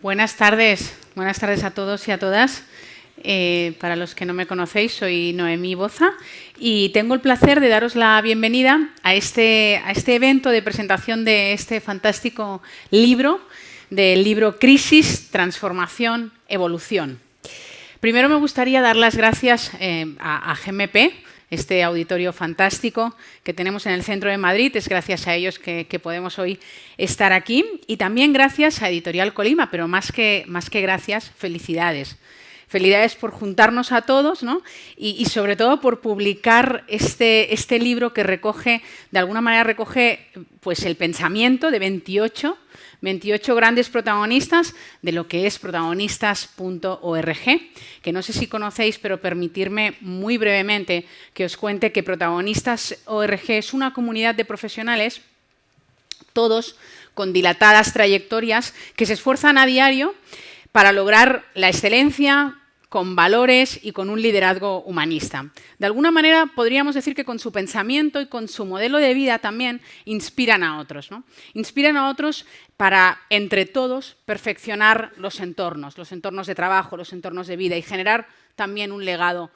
Buenas tardes a todos y a todas. Para los que no me conocéis, soy Noemí Boza y tengo el placer de daros la bienvenida a este evento de presentación de este fantástico libro, del libro Crisis, Transformación, Evolución. Primero me gustaría dar las gracias a GMP, este auditorio fantástico que tenemos en el centro de Madrid. Es gracias a ellos que podemos hoy estar aquí. Y también gracias a Editorial Colima, pero más que gracias, felicidades. Felicidades por juntarnos a todos, ¿no? y sobre todo por publicar este libro que recoge, de alguna manera recoge pues, el pensamiento de 28 grandes protagonistas de lo que es protagonistas.org, que no sé si conocéis, pero permitirme muy brevemente que os cuente que Protagonistas.org es una comunidad de profesionales, todos con dilatadas trayectorias, que se esfuerzan a diario para lograr la excelencia con valores y con un liderazgo humanista. De alguna manera podríamos decir que con su pensamiento y con su modelo de vida también inspiran a otros, ¿no? Inspiran a otros para, entre todos, perfeccionar los entornos de trabajo, los entornos de vida y generar también un legado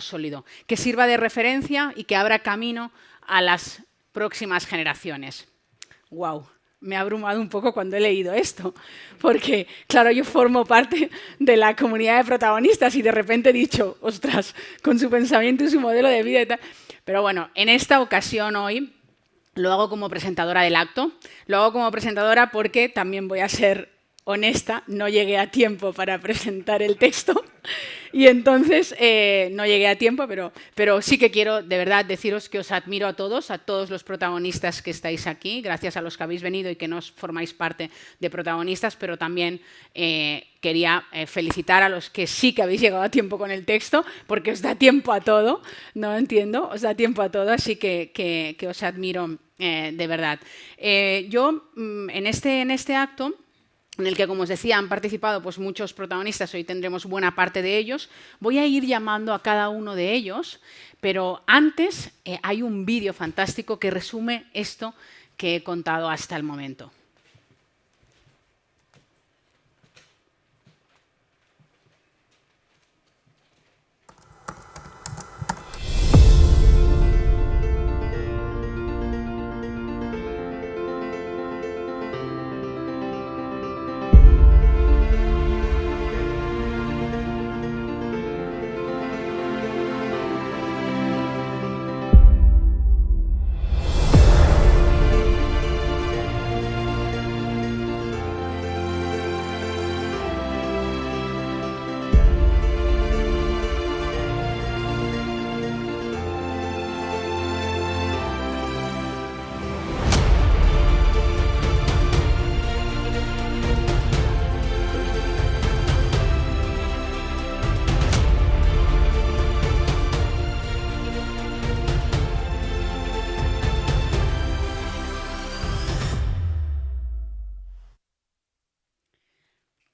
sólido, que sirva de referencia y que abra camino a las próximas generaciones. ¡Guau! Me ha abrumado un poco cuando he leído esto, porque, claro, yo formo parte de la comunidad de protagonistas y de repente he dicho, ostras, con su pensamiento y su modelo de vida y tal. Pero bueno, en esta ocasión hoy lo hago como presentadora del acto. Lo hago como presentadora porque también voy a ser honesta, no llegué a tiempo para presentar el texto y entonces no llegué a tiempo, pero sí que quiero de verdad deciros que os admiro a todos los protagonistas que estáis aquí, gracias a los que habéis venido y que no formáis parte de protagonistas, pero también quería felicitar a los que sí que habéis llegado a tiempo con el texto, porque os da tiempo a todo, no entiendo, os da tiempo a todo, así que os admiro de verdad. Yo en este acto, en el que, como os decía, han participado pues, muchos protagonistas, hoy tendremos buena parte de ellos. Voy a ir llamando a cada uno de ellos, pero antes hay un vídeo fantástico que resume esto que he contado hasta el momento.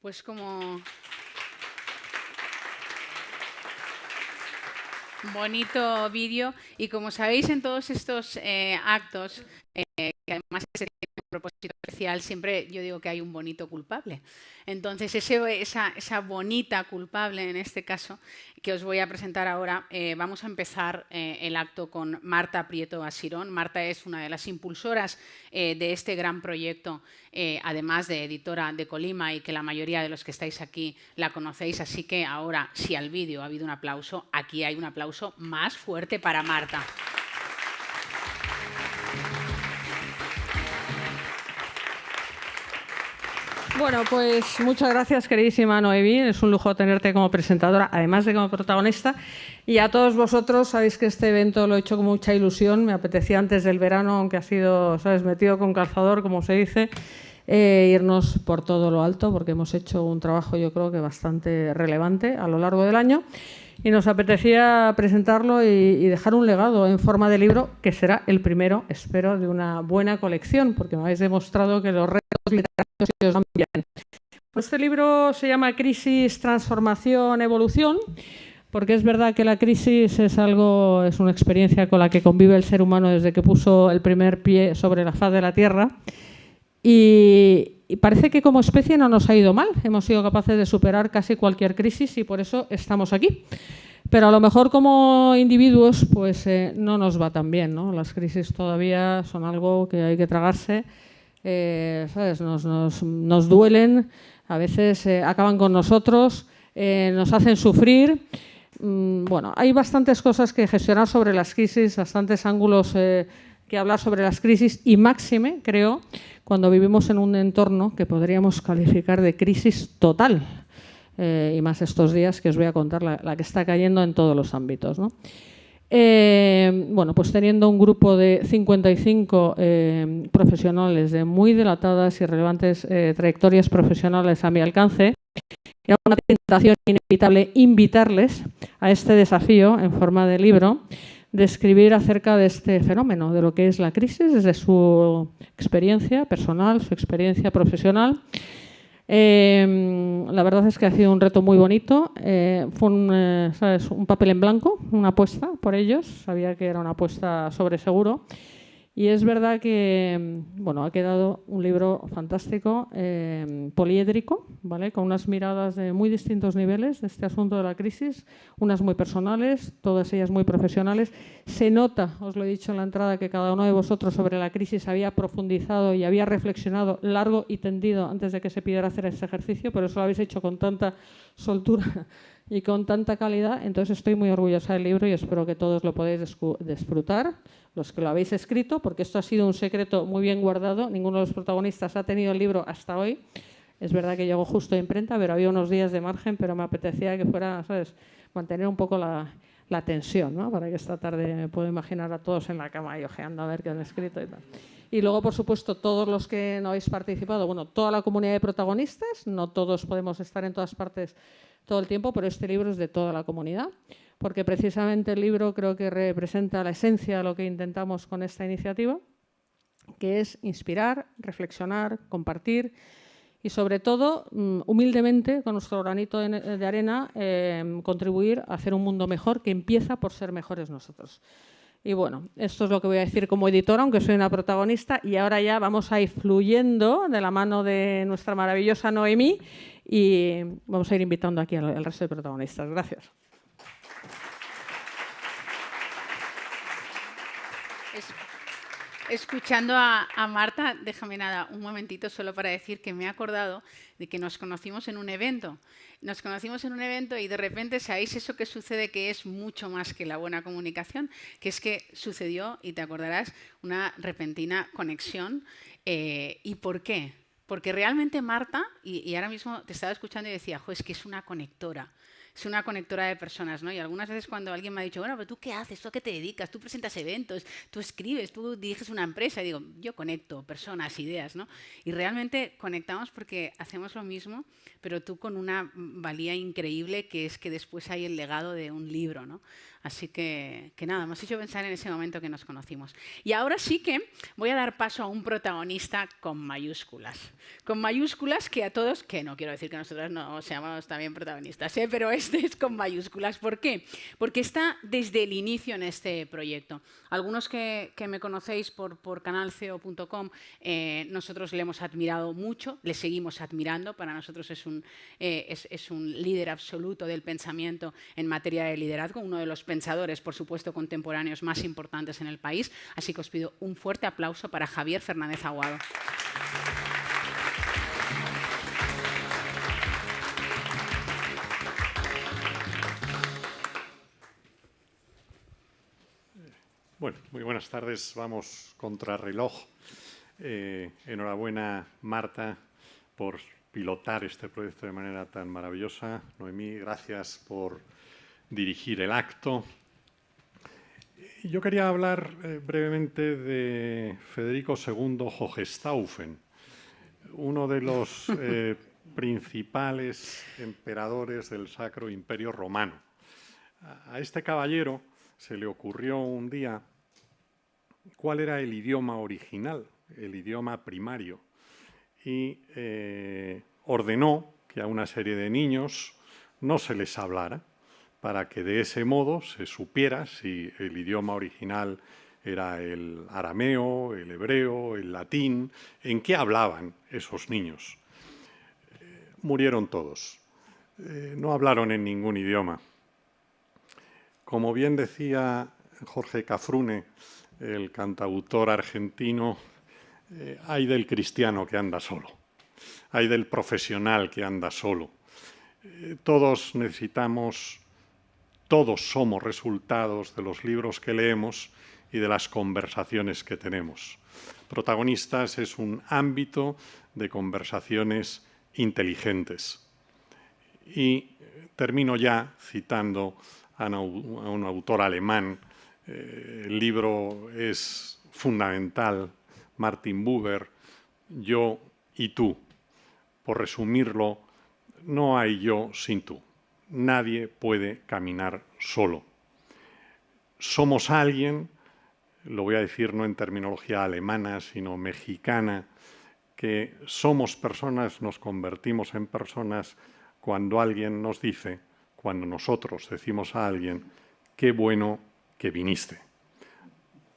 Pues como bonito vídeo y como sabéis en todos estos actos, que además se tiene un propósito especial, siempre yo digo que hay un bonito culpable. Entonces esa bonita culpable en este caso que os voy a presentar ahora, vamos a empezar el acto con Marta Prieto Asirón. Marta es una de las impulsoras de este gran proyecto, además de editora de Colima y que la mayoría de los que estáis aquí la conocéis. Así que ahora, si al vídeo ha habido un aplauso, aquí hay un aplauso más fuerte para Marta. Bueno, pues muchas gracias, queridísima Noemí. Es un lujo tenerte como presentadora, además de como protagonista. Y a todos vosotros, sabéis que este evento lo he hecho con mucha ilusión. Me apetecía antes del verano, aunque ha sido, ¿sabes?, metido con calzador, como se dice, irnos por todo lo alto, porque hemos hecho un trabajo, yo creo que bastante relevante a lo largo del año. Y nos apetecía presentarlo y dejar un legado en forma de libro, que será el primero, espero, de una buena colección, porque me habéis demostrado que los retos literarios os van bien. Este libro se llama Crisis, Transformación, Evolución, porque es verdad que la crisis es una experiencia con la que convive el ser humano desde que puso el primer pie sobre la faz de la Tierra. Y parece que como especie no nos ha ido mal. Hemos sido capaces de superar casi cualquier crisis y por eso estamos aquí. Pero a lo mejor como individuos pues no nos va tan bien, ¿no? Las crisis todavía son algo que hay que tragarse, ¿sabes? Nos duelen, a veces acaban con nosotros, nos hacen sufrir. Bueno, hay bastantes cosas que gestionar sobre las crisis, bastantes ángulos que hablar sobre las crisis y máxime, creo, cuando vivimos en un entorno que podríamos calificar de crisis total. Y más estos días que os voy a contar la que está cayendo en todos los ámbitos, ¿no? Bueno, pues teniendo un grupo de 55 profesionales de muy dilatadas y relevantes trayectorias profesionales a mi alcance, era una tentación inevitable invitarles a este desafío en forma de libro de escribir acerca de este fenómeno, de lo que es la crisis, desde su experiencia personal, su experiencia profesional. La verdad es que ha sido un reto muy bonito. Fue un papel en blanco, una apuesta por ellos. Sabía que era una apuesta sobre seguro. Y es verdad que bueno, ha quedado un libro fantástico, poliédrico, ¿vale? Con unas miradas de muy distintos niveles de este asunto de la crisis, unas muy personales, todas ellas muy profesionales. Se nota, os lo he dicho en la entrada, que cada uno de vosotros sobre la crisis había profundizado y había reflexionado largo y tendido antes de que se pidiera hacer este ejercicio, por eso lo habéis hecho con tanta soltura y con tanta calidad. Entonces estoy muy orgullosa del libro y espero que todos lo podáis disfrutar, los que lo habéis escrito, porque esto ha sido un secreto muy bien guardado. Ninguno de los protagonistas ha tenido el libro hasta hoy. Es verdad que llegó justo de imprenta, pero había unos días de margen, pero me apetecía que fuera, ¿sabes?, mantener un poco la tensión, ¿no? Para que esta tarde me puedo imaginar a todos en la cama y ojeando a ver qué han escrito y tal. Y luego, por supuesto, todos los que no habéis participado, bueno, toda la comunidad de protagonistas, no todos podemos estar en todas partes todo el tiempo, pero este libro es de toda la comunidad, porque precisamente el libro creo que representa la esencia de lo que intentamos con esta iniciativa, que es inspirar, reflexionar, compartir y, sobre todo, humildemente, con nuestro granito de arena, contribuir a hacer un mundo mejor que empieza por ser mejores nosotros. Y bueno, esto es lo que voy a decir como editora, aunque soy una protagonista, y ahora ya vamos a ir fluyendo de la mano de nuestra maravillosa Noemí y vamos a ir invitando aquí al resto de protagonistas. Gracias. Escuchando a Marta, déjame un momentito solo para decir que me he acordado de que nos conocimos en un evento. Nos conocimos en un evento y de repente, ¿sabéis eso que sucede, que es mucho más que la buena comunicación? Que es que sucedió, y te acordarás, una repentina conexión. ¿Y por qué? Porque realmente Marta, y ahora mismo te estaba escuchando y decía, jo, es que es una conectora. Es una conectora de personas, ¿no? Y algunas veces cuando alguien me ha dicho, bueno, pero ¿tú qué haces? ¿Tú a qué te dedicas? ¿Tú presentas eventos? ¿Tú escribes? ¿Tú diriges una empresa? Y digo, yo conecto personas, ideas, ¿no? Y realmente conectamos porque hacemos lo mismo, pero tú con una valía increíble, que es que después hay el legado de un libro, ¿no? Así que nada, me has hecho pensar en ese momento que nos conocimos. Y ahora sí que voy a dar paso a un protagonista con mayúsculas. Con mayúsculas que a todos, que no quiero decir que nosotros no seamos también protagonistas, pero este es con mayúsculas. ¿Por qué? Porque está desde el inicio en este proyecto. Algunos que me conocéis por canalceo.com, nosotros le hemos admirado mucho, le seguimos admirando. Para nosotros es un líder absoluto del pensamiento en materia de liderazgo, uno de los pensadores, por supuesto, contemporáneos más importantes en el país. Así que os pido un fuerte aplauso para Javier Fernández Aguado. Bueno, muy buenas tardes. Vamos contra reloj. Enhorabuena, Marta, por pilotar este proyecto de manera tan maravillosa. Noemí, gracias por dirigir el acto. Yo quería hablar brevemente de Federico II Hohenstaufen, uno de los principales emperadores del Sacro Imperio Romano. A este caballero se le ocurrió un día cuál era el idioma original, el idioma primario, y ordenó que a una serie de niños no se les hablara, para que de ese modo se supiera si el idioma original era el arameo, el hebreo, el latín. ¿En qué hablaban esos niños? Murieron todos. No hablaron en ningún idioma. Como bien decía Jorge Cafrune, el cantautor argentino, hay del cristiano que anda solo, hay del profesional que anda solo. Todos necesitamos, todos somos resultados de los libros que leemos y de las conversaciones que tenemos. Protagonistas es un ámbito de conversaciones inteligentes. Y termino ya citando a un autor alemán. El libro es fundamental, Martin Buber, Yo y tú. Por resumirlo, no hay yo sin tú. Nadie puede caminar solo. Somos alguien, lo voy a decir no en terminología alemana, sino mexicana, que somos personas, nos convertimos en personas cuando alguien nos dice, cuando nosotros decimos a alguien, qué bueno que viniste.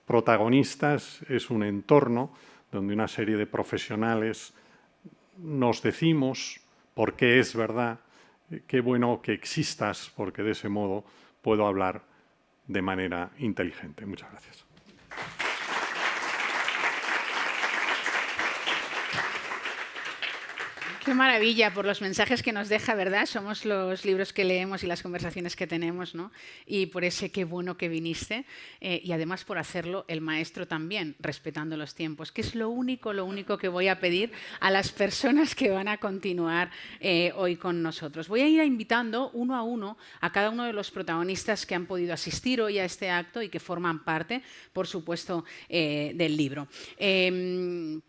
Protagonistas es un entorno donde una serie de profesionales nos decimos, porque es verdad, qué bueno que existas, porque de ese modo puedo hablar de manera inteligente. Muchas gracias. Qué maravilla por los mensajes que nos deja, ¿verdad? Somos los libros que leemos y las conversaciones que tenemos, ¿no? Y por ese qué bueno que viniste. Y además por hacerlo el maestro también, respetando los tiempos, que es lo único que voy a pedir a las personas que van a continuar hoy con nosotros. Voy a ir invitando uno a uno a cada uno de los protagonistas que han podido asistir hoy a este acto y que forman parte, por supuesto, del libro.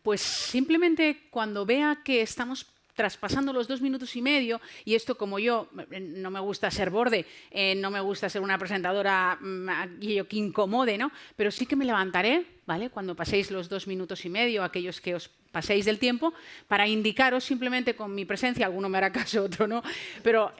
Pues simplemente cuando vea que estamos traspasando los 2 minutos y medio, y esto como yo, no me gusta ser borde, no me gusta ser una presentadora que incomode, ¿no? Pero sí que me levantaré, ¿vale? Cuando paséis los 2 minutos y medio, aquellos que os paséis del tiempo, para indicaros simplemente con mi presencia, alguno me hará caso, otro no, pero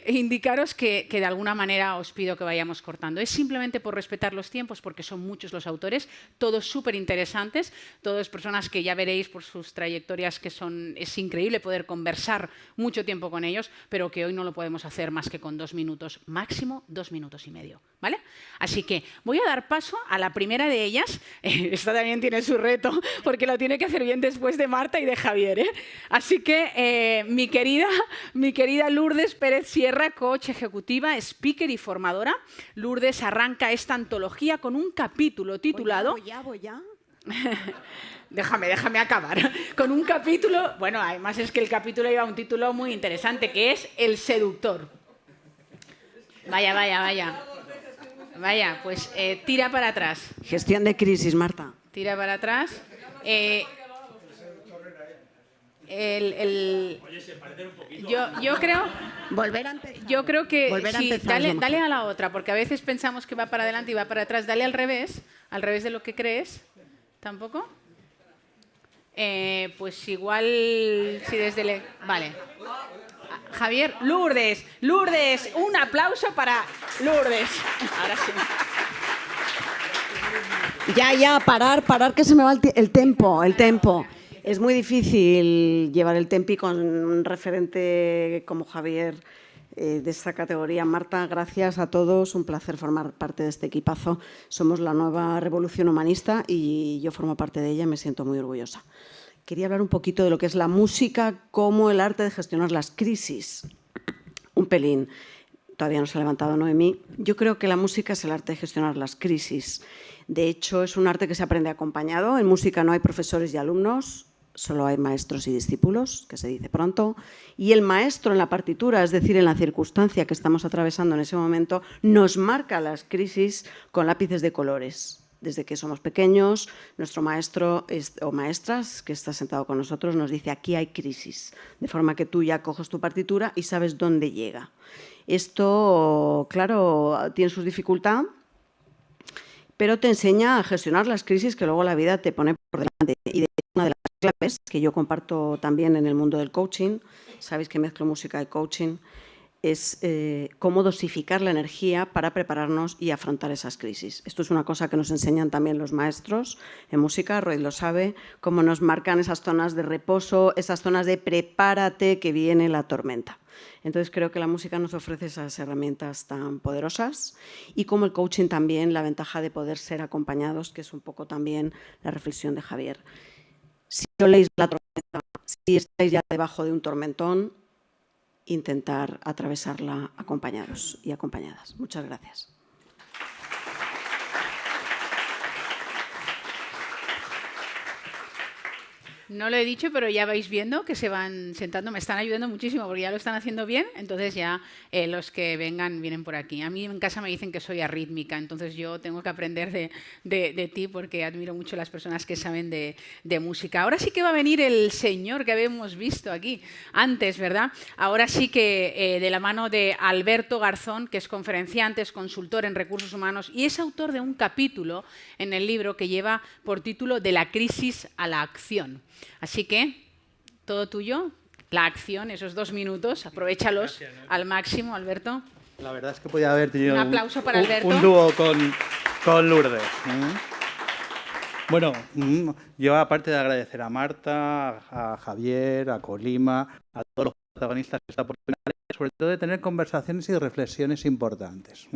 indicaros que de alguna manera os pido que vayamos cortando. Es simplemente por respetar los tiempos, porque son muchos los autores, todos súper interesantes, todas personas que ya veréis por sus trayectorias que es increíble poder conversar mucho tiempo con ellos, pero que hoy no lo podemos hacer más que con 2 minutos, máximo 2 minutos y medio, ¿vale? Así que voy a dar paso a la primera de ellas. Esta también tiene su reto, porque lo tiene que hacer bien después de Marta y de Javier, ¿eh? Así que mi querida Lourdes Pérez Sierra, coach ejecutiva, speaker y formadora. Lourdes arranca esta antología con un capítulo titulado... Voy ya. Déjame acabar. Con un capítulo... Bueno, además es que el capítulo lleva un título muy interesante, que es El seductor. Vaya. Vaya, pues tira para atrás. Gestión de crisis, Marta. Tira para atrás. Yo creo... Volver a empezar. Yo creo que sí, empezar, dale a la otra, porque a veces pensamos que va para adelante y va para atrás. Dale al revés de lo que crees. ¿Tampoco? Pues igual, si desde... Vale. Javier, Lourdes, un aplauso para Lourdes. Ahora sí. Ya, parar, que se me va el tempo. Es muy difícil llevar el tempi con un referente como Javier de esta categoría. Marta, gracias a todos, un placer formar parte de este equipazo. Somos la nueva revolución humanista y yo formo parte de ella y me siento muy orgullosa. Quería hablar un poquito de lo que es la música como el arte de gestionar las crisis. Un pelín. Todavía no se ha levantado Noemí. Yo creo que la música es el arte de gestionar las crisis. De hecho, es un arte que se aprende acompañado. En música no hay profesores y alumnos, solo hay maestros y discípulos, que se dice pronto. Y el maestro en la partitura, es decir, en la circunstancia que estamos atravesando en ese momento, nos marca las crisis con lápices de colores. Desde que somos pequeños, nuestro maestro o maestras que está sentado con nosotros nos dice aquí hay crisis, de forma que tú ya coges tu partitura y sabes dónde llega. Esto, claro, tiene sus dificultades, pero te enseña a gestionar las crisis que luego la vida te pone por delante. Y de una de las claves que yo comparto también en el mundo del coaching, sabéis que mezclo música y coaching, es cómo dosificar la energía para prepararnos y afrontar esas crisis. Esto es una cosa que nos enseñan también los maestros en música, Roy lo sabe, cómo nos marcan esas zonas de reposo, esas zonas de prepárate que viene la tormenta. Entonces creo que la música nos ofrece esas herramientas tan poderosas y como el coaching también la ventaja de poder ser acompañados, que es un poco también la reflexión de Javier. Si no leéis la tormenta, si estáis ya debajo de un tormentón, intentar atravesarla acompañados y acompañadas. Muchas gracias. No lo he dicho, pero ya vais viendo que se van sentando, me están ayudando muchísimo porque ya lo están haciendo bien, entonces ya los que vengan vienen por aquí. A mí en casa me dicen que soy arrítmica, entonces yo tengo que aprender de ti porque admiro mucho a las personas que saben de música. Ahora sí que va a venir el señor que habíamos visto aquí antes, ¿verdad? Ahora sí que de la mano de Alberto Garzón, que es conferenciante, es consultor en recursos humanos y es autor de un capítulo en el libro que lleva por título De la crisis a la acción. Así que, todo tuyo, la acción, esos 2 minutos, aprovéchalos al máximo, Alberto. La verdad es que podía haber tenido un aplauso para Alberto. Un dúo con Lourdes. Bueno, yo aparte de agradecer a Marta, a Javier, a Colima, a todos los protagonistas de esta oportunidad, sobre todo de tener conversaciones y reflexiones importantes.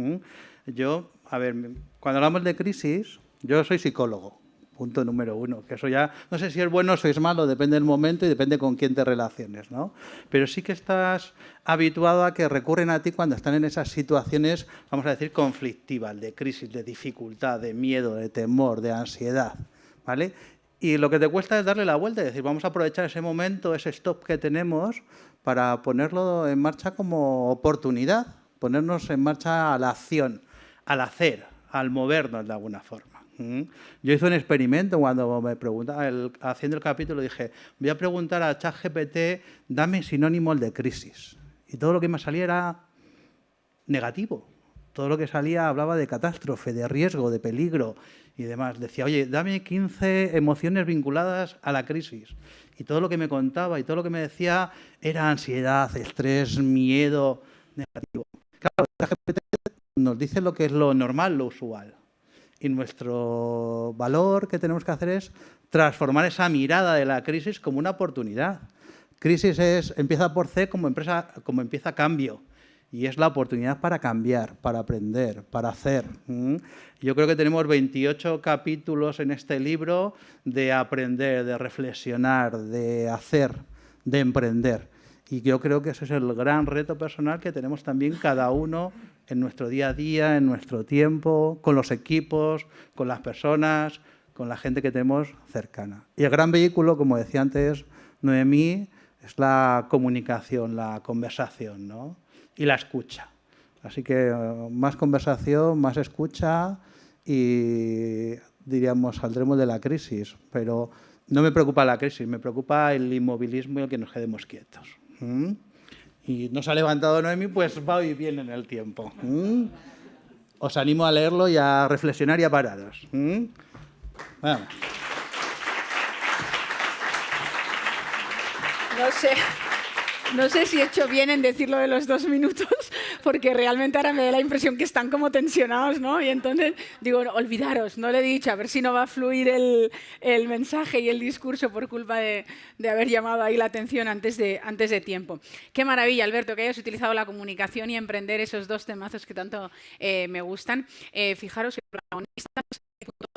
Yo, a ver, cuando hablamos de crisis, yo soy psicólogo. Punto número 1, que eso ya, no sé si es bueno o si es malo, depende del momento y depende con quién te relaciones, ¿no? Pero sí que estás habituado a que recurren a ti cuando están en esas situaciones, vamos a decir, conflictivas, de crisis, de dificultad, de miedo, de temor, de ansiedad, ¿vale? Y lo que te cuesta es darle la vuelta y decir, vamos a aprovechar ese momento, ese stop que tenemos para ponerlo en marcha como oportunidad, ponernos en marcha a la acción, al hacer, al movernos de alguna forma. Yo hice un experimento cuando me preguntaba, haciendo el capítulo, dije, voy a preguntar a ChatGPT, dame sinónimos de crisis. Y todo lo que me salía era negativo. Todo lo que salía hablaba de catástrofe, de riesgo, de peligro y demás. Decía, oye, dame 15 emociones vinculadas a la crisis. Y todo lo que me contaba y todo lo que me decía era ansiedad, estrés, miedo, negativo. Claro, ChatGPT nos dice lo que es lo normal, lo usual. Y nuestro valor que tenemos que hacer es transformar esa mirada de la crisis como una oportunidad. Crisis empieza por C como empieza cambio. Y es la oportunidad para cambiar, para aprender, para hacer. Yo creo que tenemos 28 capítulos en este libro de aprender, de reflexionar, de hacer, de emprender. Y yo creo que ese es el gran reto personal que tenemos también cada uno en nuestro día a día, en nuestro tiempo, con los equipos, con las personas, con la gente que tenemos cercana. Y el gran vehículo, como decía antes Noemí, es la comunicación, la conversación, ¿no? Y la escucha. Así que más conversación, más escucha y, diríamos, saldremos de la crisis. Pero no me preocupa la crisis, me preocupa el inmovilismo y el que nos quedemos quietos. Y nos ha levantado Noemí, pues va y viene en el tiempo. Os animo a leerlo y a reflexionar y a pararos. Vamos. No sé si he hecho bien en decirlo de los 2 minutos, porque realmente ahora me da la impresión que están como tensionados, ¿no? Y entonces digo, no, olvidaros, no le he dicho, a ver si no va a fluir el mensaje y el discurso por culpa de haber llamado ahí la atención antes de tiempo. Qué maravilla, Alberto, que hayas utilizado la comunicación y emprender esos 2 temazos que tanto me gustan. Fijaros que protagonistas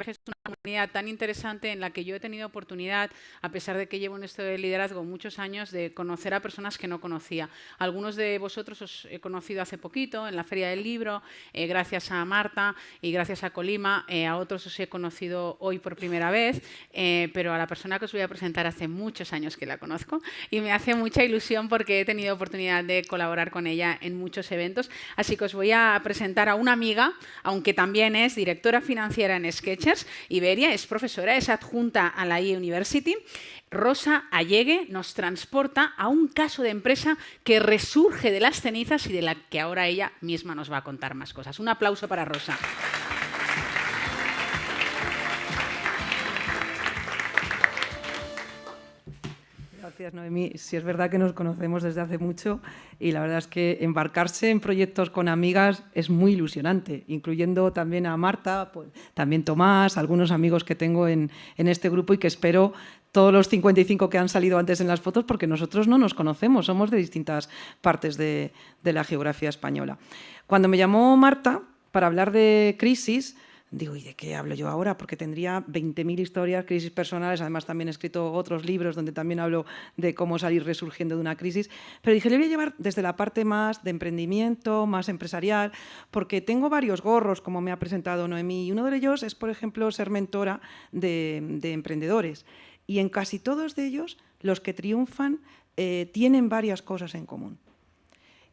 es una comunidad tan interesante en la que yo he tenido oportunidad, a pesar de que llevo en esto de liderazgo muchos años, de conocer a personas que no conocía. Algunos de vosotros os he conocido hace poquito en la Feria del Libro, gracias a Marta y gracias a Colima. A otros os he conocido hoy por primera vez, pero a la persona que os voy a presentar hace muchos años que la conozco y me hace mucha ilusión porque he tenido oportunidad de colaborar con ella en muchos eventos. Así que os voy a presentar a una amiga, aunque también es directora financiera en Sketchers Iberia, es profesora, es adjunta a la eUniversity. Rosa Allegue nos transporta a un caso de empresa que resurge de las cenizas y de la que ahora ella misma nos va a contar más cosas. Un aplauso para Rosa. Gracias, Noemí. Sí, es verdad que nos conocemos desde hace mucho y la verdad es que embarcarse en proyectos con amigas es muy ilusionante, incluyendo también a Marta, pues, también Tomás, algunos amigos que tengo en este grupo y que espero todos los 55 que han salido antes en las fotos, porque nosotros no nos conocemos, somos de distintas partes de la geografía española. Cuando me llamó Marta para hablar de crisis, digo, ¿y de qué hablo yo ahora? Porque tendría 20.000 historias, crisis personales, además también he escrito otros libros donde también hablo de cómo salir resurgiendo de una crisis, pero dije, le voy a llevar desde la parte más de emprendimiento, más empresarial, porque tengo varios gorros, como me ha presentado Noemí, y uno de ellos es, por ejemplo, ser mentora de emprendedores. Y en casi todos de ellos, los que triunfan tienen varias cosas en común.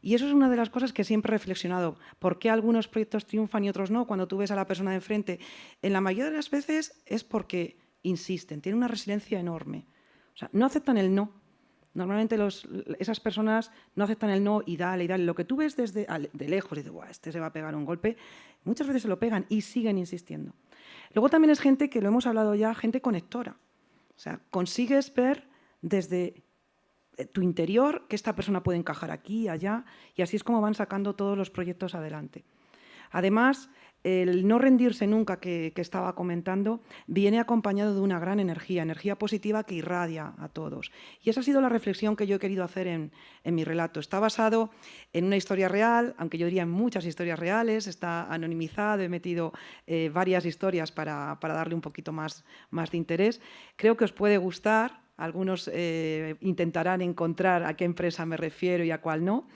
Y eso es una de las cosas que siempre he reflexionado. ¿Por qué algunos proyectos triunfan y otros no? Cuando tú ves a la persona de enfrente, en la mayoría de las veces es porque insisten, tienen una resiliencia enorme. O sea, no aceptan el no. Normalmente esas personas no aceptan el no y dale, y dale. Lo que tú ves de lejos y dices, "Buah, este se va a pegar un golpe", muchas veces se lo pegan y siguen insistiendo. Luego también es gente, que lo hemos hablado ya, gente conectora. O sea, consigues ver desde tu interior que esta persona puede encajar aquí, allá, y así es como van sacando todos los proyectos adelante. Además, el no rendirse nunca que estaba comentando viene acompañado de una gran energía positiva que irradia a todos. Y esa ha sido la reflexión que yo he querido hacer en mi relato. Está basado en una historia real, aunque yo diría en muchas historias reales, está anonimizado, he metido varias historias para darle un poquito más de interés. Creo que os puede gustar. Algunos intentarán encontrar a qué empresa me refiero y a cuál no,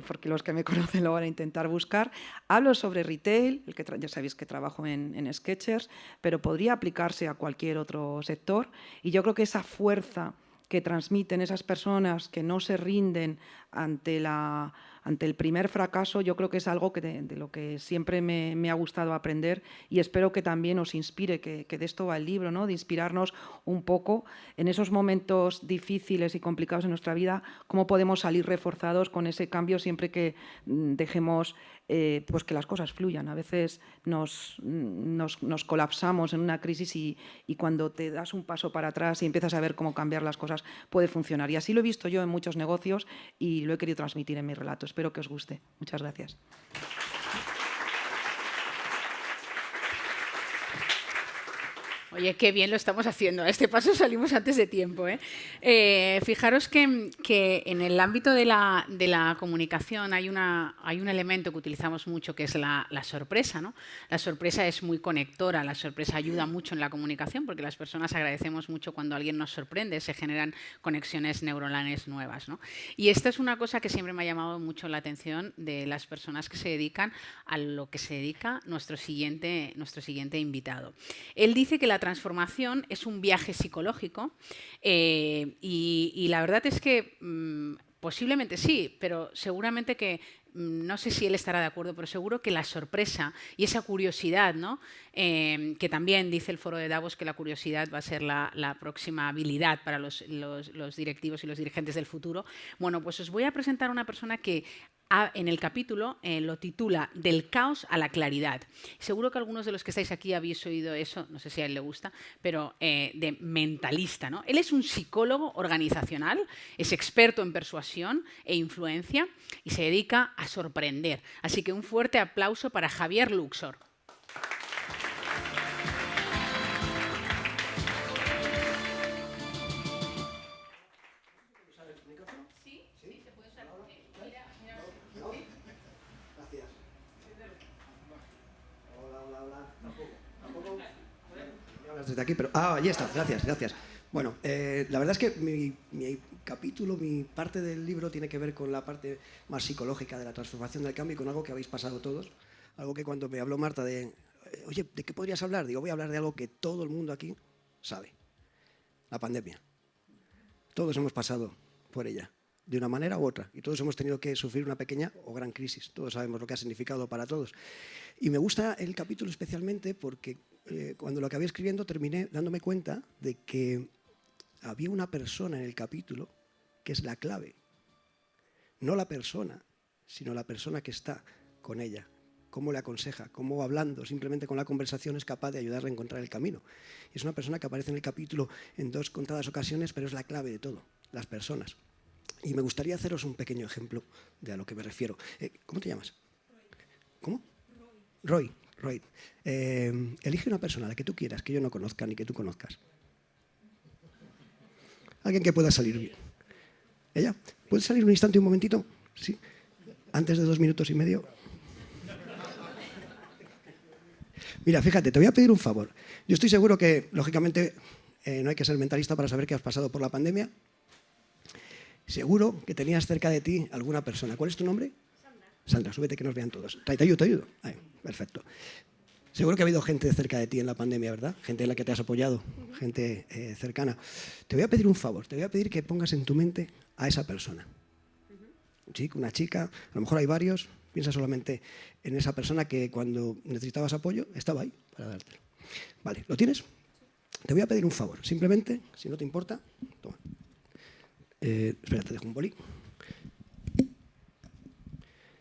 porque los que me conocen lo van a intentar buscar. Hablo sobre retail, ya sabéis que trabajo en Skechers, pero podría aplicarse a cualquier otro sector. Y yo creo que esa fuerza que transmiten esas personas que no se rinden ante el primer fracaso, yo creo que es algo de lo que siempre me ha gustado aprender, y espero que también os inspire, que de esto va el libro, ¿no? De inspirarnos un poco en esos momentos difíciles y complicados en nuestra vida, cómo podemos salir reforzados con ese cambio siempre que dejemos pues que las cosas fluyan. A veces nos colapsamos en una crisis y cuando te das un paso para atrás y empiezas a ver cómo cambiar las cosas, puede funcionar. Y así lo he visto yo en muchos negocios y lo he querido transmitir en mi relato. Espero que os guste. Muchas gracias. Oye, qué bien lo estamos haciendo. A este paso salimos antes de tiempo, ¿eh? Fijaros que en el ámbito de la comunicación hay un elemento que utilizamos mucho, que es la sorpresa, ¿no? La sorpresa es muy conectora, la sorpresa ayuda mucho en la comunicación, porque las personas agradecemos mucho cuando alguien nos sorprende, se generan conexiones neuronales nuevas, ¿no? Y esta es una cosa que siempre me ha llamado mucho la atención de las personas que se dedican a lo que se dedica nuestro siguiente invitado. Él dice que la transformación es un viaje psicológico y la verdad es que posiblemente sí, pero seguramente que, no sé si él estará de acuerdo, pero seguro que la sorpresa y esa curiosidad, ¿no? Que también dice el Foro de Davos que la curiosidad va a ser la próxima habilidad para los directivos y los dirigentes del futuro. Bueno, pues os voy a presentar a una persona que en el capítulo lo titula "Del caos a la claridad". Seguro que algunos de los que estáis aquí habéis oído eso, no sé si a él le gusta, pero de mentalista, ¿no? Él es un psicólogo organizacional, es experto en persuasión e influencia y se dedica a sorprender. Así que un fuerte aplauso para Javier Luxor. Desde aquí, pero ahí está, gracias. Bueno, la verdad es que mi capítulo, mi parte del libro tiene que ver con la parte más psicológica de la transformación del cambio y con algo que habéis pasado todos, algo que cuando me habló Marta de, oye, ¿de qué podrías hablar? Digo, voy a hablar de algo que todo el mundo aquí sabe, la pandemia. Todos hemos pasado por ella, de una manera u otra, y todos hemos tenido que sufrir una pequeña o gran crisis. Todos sabemos lo que ha significado para todos. Y me gusta el capítulo especialmente porque cuando lo acabé escribiendo terminé dándome cuenta de que había una persona en el capítulo que es la clave. No la persona, sino la persona que está con ella. Cómo le aconseja, cómo hablando, simplemente con la conversación es capaz de ayudarle a encontrar el camino. Es una persona que aparece en el capítulo en 2 contadas ocasiones, pero es la clave de todo. las personas. Y me gustaría haceros un pequeño ejemplo de a lo que me refiero. ¿Cómo te llamas? ¿Cómo? Roy. Elige una persona, la que tú quieras, que yo no conozca ni que tú conozcas. Alguien que pueda salir bien. ¿Ella? ¿Puede salir un instante, un momentito? Sí. Antes de 2 minutos y medio. Mira, fíjate, te voy a pedir un favor. Yo estoy seguro que, lógicamente, no hay que ser mentalista para saber que has pasado por la pandemia. Seguro que tenías cerca de ti alguna persona. ¿Cuál es tu nombre? Sandra, súbete que nos vean todos. Te ayudo. Ahí, perfecto. Seguro que ha habido gente cerca de ti en la pandemia, ¿verdad? Gente en la que te has apoyado, gente cercana. Te voy a pedir un favor, te voy a pedir que pongas en tu mente a esa persona. Un chico, una chica, a lo mejor hay varios. Piensa solamente en esa persona que cuando necesitabas apoyo estaba ahí para dártelo. Vale, ¿lo tienes? Te voy a pedir un favor, simplemente, si no te importa, toma. Espera, te dejo un boli.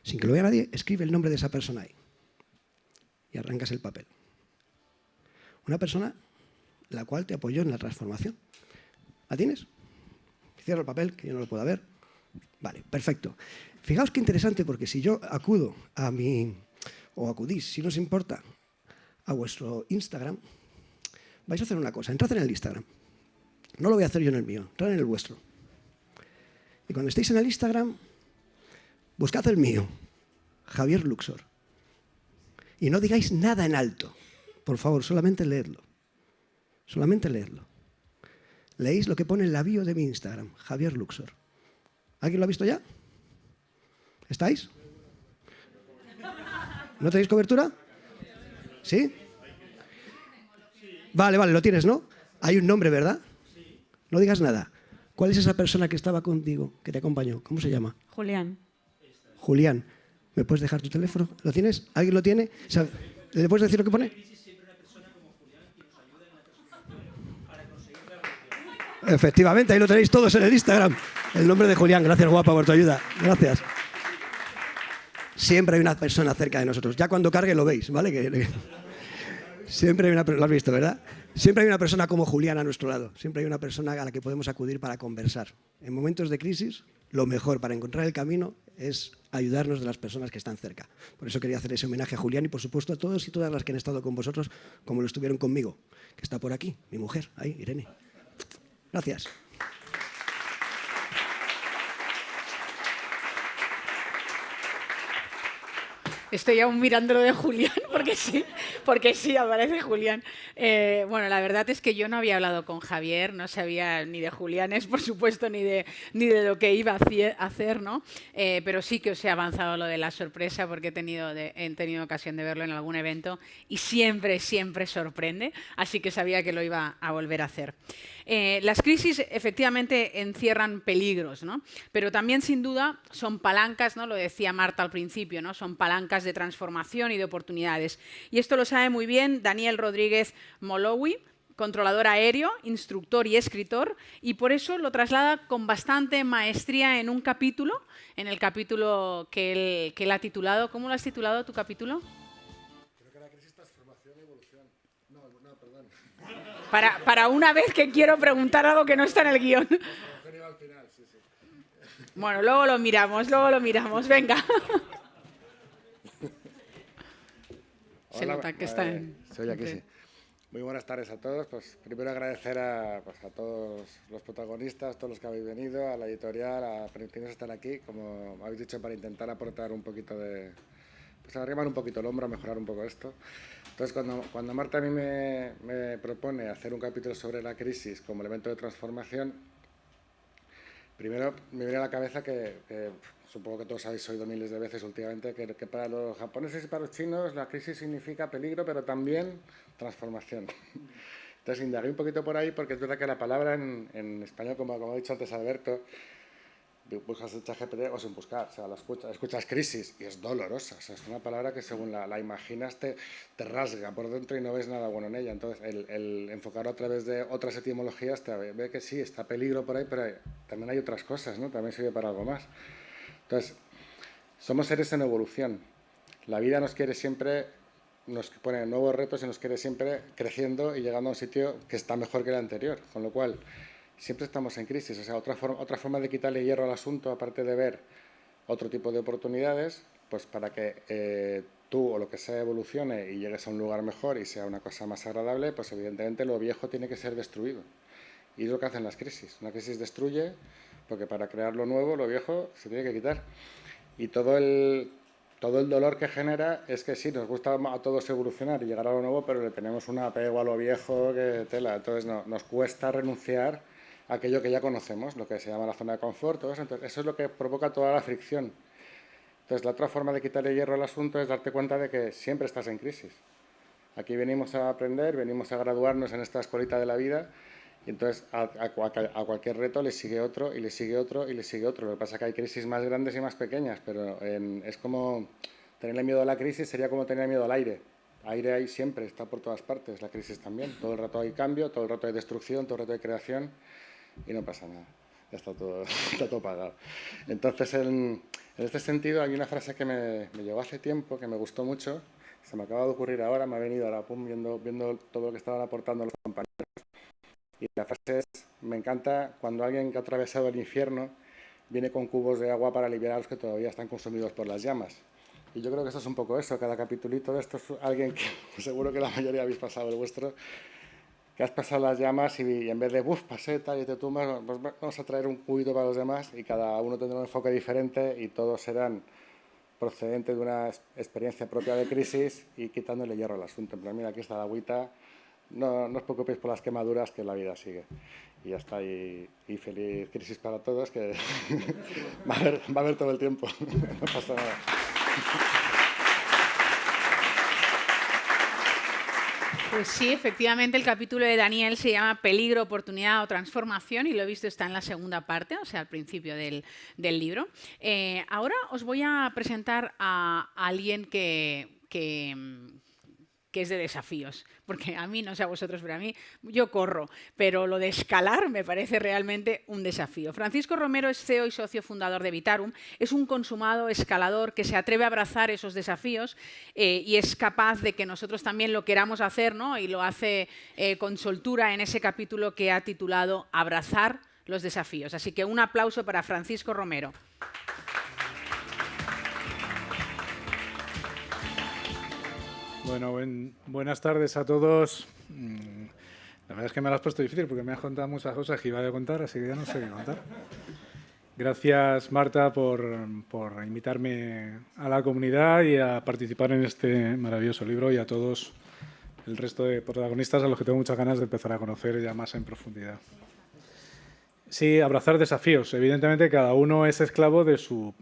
Sin que lo vea nadie, escribe el nombre de esa persona ahí. Y arrancas el papel. Una persona la cual te apoyó en la transformación. ¿La tienes? Cierro el papel, que yo no lo pueda ver. Vale, perfecto. Fijaos qué interesante, porque si yo acudo a o acudís, si no os importa, a vuestro Instagram, vais a hacer una cosa. Entrad en el Instagram. No lo voy a hacer yo en el mío, entrad en el vuestro. Y cuando estéis en el Instagram, buscad el mío, Javier Luxor. Y no digáis nada en alto. Por favor, solamente leedlo. Solamente leedlo. Leéis lo que pone en la bio de mi Instagram, Javier Luxor. ¿Alguien lo ha visto ya? ¿Estáis? ¿No tenéis cobertura? ¿Sí? Vale, lo tienes, ¿no? Hay un nombre, ¿verdad? No digas nada. ¿Cuál es esa persona que estaba contigo, que te acompañó? ¿Cómo se llama? Julián. Julián. ¿Me puedes dejar tu teléfono? ¿Lo tienes? ¿Alguien lo tiene? ¿Le puedes decir lo que pone? Efectivamente, ahí lo tenéis todos en el Instagram. El nombre de Julián. Gracias, guapa, por tu ayuda. Gracias. Siempre hay una persona cerca de nosotros. Ya cuando cargue lo veis, ¿vale? Siempre hay una persona, lo has visto, ¿verdad? Siempre hay una persona como Julián a nuestro lado. Siempre hay una persona a la que podemos acudir para conversar. En momentos de crisis, lo mejor para encontrar el camino es ayudarnos de las personas que están cerca. Por eso quería hacer ese homenaje a Julián y, por supuesto, a todos y todas las que han estado con vosotros, como lo estuvieron conmigo, que está por aquí, mi mujer, ahí, Irene. Gracias. Estoy aún mirando lo de Julián, porque sí, aparece Julián. Bueno, la verdad es que yo no había hablado con Javier, no sabía ni de Julianes, por supuesto, ni de lo que iba a hacer, ¿no? Pero sí que os he avanzado lo de la sorpresa, porque he tenido ocasión de verlo en algún evento y siempre sorprende, así que sabía que lo iba a volver a hacer. Las crisis efectivamente encierran peligros, ¿no? Pero también, sin duda, son palancas, ¿no? Lo decía Marta al principio, ¿no? Son palancas de transformación y de oportunidades. Y esto lo sabe muy bien Daniel Rodríguez Molowi, controlador aéreo, instructor y escritor, y por eso lo traslada con bastante maestría en un capítulo, en el capítulo que él ha titulado. ¿Cómo lo has titulado tu capítulo? Creo que era crisis, transformación y evolución. No, perdón. Para una vez que quiero preguntar algo que no está en el guión. Al final, sí. Bueno, luego lo miramos, venga. Se nota que está en... Soy aquí, sí. Muy buenas tardes a todos. Pues primero agradecer a todos los protagonistas, todos los que habéis venido, a la editorial, a permitirnos estar aquí, como habéis dicho, para intentar aportar un poquito de... Pues arrimar un poquito el hombro, a mejorar un poco esto. Entonces, cuando Marta a mí me propone hacer un capítulo sobre la crisis como elemento de transformación, primero me viene a la cabeza que supongo que todos habéis oído miles de veces últimamente, que para los japoneses y para los chinos la crisis significa peligro, pero también transformación. Entonces, indagué un poquito por ahí, porque es verdad que la palabra en español, como ha dicho antes Alberto, buscas en ChatGPT o sin buscar, o sea, la escuchas crisis y es dolorosa, o sea, es una palabra que según la imaginas te rasga por dentro y no ves nada bueno en ella. Entonces, el enfocarlo a través de otras etimologías te ve que sí, está peligro por ahí, pero también hay otras cosas, ¿no? También sirve para algo más. Entonces, somos seres en evolución. La vida nos pone nuevos retos y nos quiere siempre creciendo y llegando a un sitio que está mejor que el anterior, con lo cual siempre estamos en crisis. O sea, otra forma de quitarle hierro al asunto, aparte de ver otro tipo de oportunidades, pues para que tú o lo que sea evolucione y llegues a un lugar mejor y sea una cosa más agradable, pues evidentemente lo viejo tiene que ser destruido. Y es lo que hacen las crisis. Una crisis destruye, porque para crear lo nuevo, lo viejo se tiene que quitar. Y todo el dolor que genera es que sí, nos gusta a todos evolucionar y llegar a lo nuevo, pero le tenemos un apego a lo viejo que tela. Entonces nos cuesta renunciar a aquello que ya conocemos, lo que se llama la zona de confort. Todo eso. Entonces, eso es lo que provoca toda la fricción. Entonces, la otra forma de quitarle hierro al asunto es darte cuenta de que siempre estás en crisis. Aquí venimos a aprender, venimos a graduarnos en esta escuelita de la vida, y entonces a cualquier reto le sigue otro, y le sigue otro, y le sigue otro. Lo que pasa es que hay crisis más grandes y más pequeñas, pero es como tenerle miedo a la crisis, sería como tener miedo al aire. Aire hay siempre, está por todas partes, la crisis también. Todo el rato hay cambio, todo el rato hay destrucción, todo el rato hay creación, y no pasa nada. Ya está todo pagado. Entonces, en este sentido, hay una frase que me llegó hace tiempo, que me gustó mucho, se me acaba de ocurrir ahora, me ha venido ahora, pum, viendo todo lo que estaban aportando los compañeros. Y la frase es, me encanta cuando alguien que ha atravesado el infierno viene con cubos de agua para aliviar a los que todavía están consumidos por las llamas. Y yo creo que esto es un poco eso, cada capitulito de esto es alguien que seguro que la mayoría habéis pasado el vuestro, que has pasado las llamas y en vez de, pasé tal y te tumbas, pues vamos a traer un cubito para los demás y cada uno tendrá un enfoque diferente y todos serán procedentes de una experiencia propia de crisis y quitándole hierro al asunto. En plan, mira, aquí está la agüita, no os preocupéis por las quemaduras, que la vida sigue. Y ya está, y feliz crisis para todos, que va a haber todo el tiempo, no pasa nada. Pues sí, efectivamente el capítulo de Daniel se llama Peligro, oportunidad o transformación y lo he visto está en la segunda parte, o sea, al principio del libro. Ahora os voy a presentar a alguien que es de desafíos, porque a mí, no sé a vosotros, pero a mí yo corro, pero lo de escalar me parece realmente un desafío. Francisco Romero es CEO y socio fundador de Vitarum, es un consumado escalador que se atreve a abrazar esos desafíos y es capaz de que nosotros también lo queramos hacer, ¿no? Y lo hace con soltura en ese capítulo que ha titulado Abrazar los desafíos. Así que un aplauso para Francisco Romero. Bueno, buenas tardes a todos. La verdad es que me lo has puesto difícil porque me has contado muchas cosas que iba a contar, así que ya no sé qué contar. Gracias, Marta, por invitarme a la comunidad y a participar en este maravilloso libro y a todos el resto de protagonistas a los que tengo muchas ganas de empezar a conocer ya más en profundidad. Sí, abrazar desafíos. Evidentemente, cada uno es esclavo de su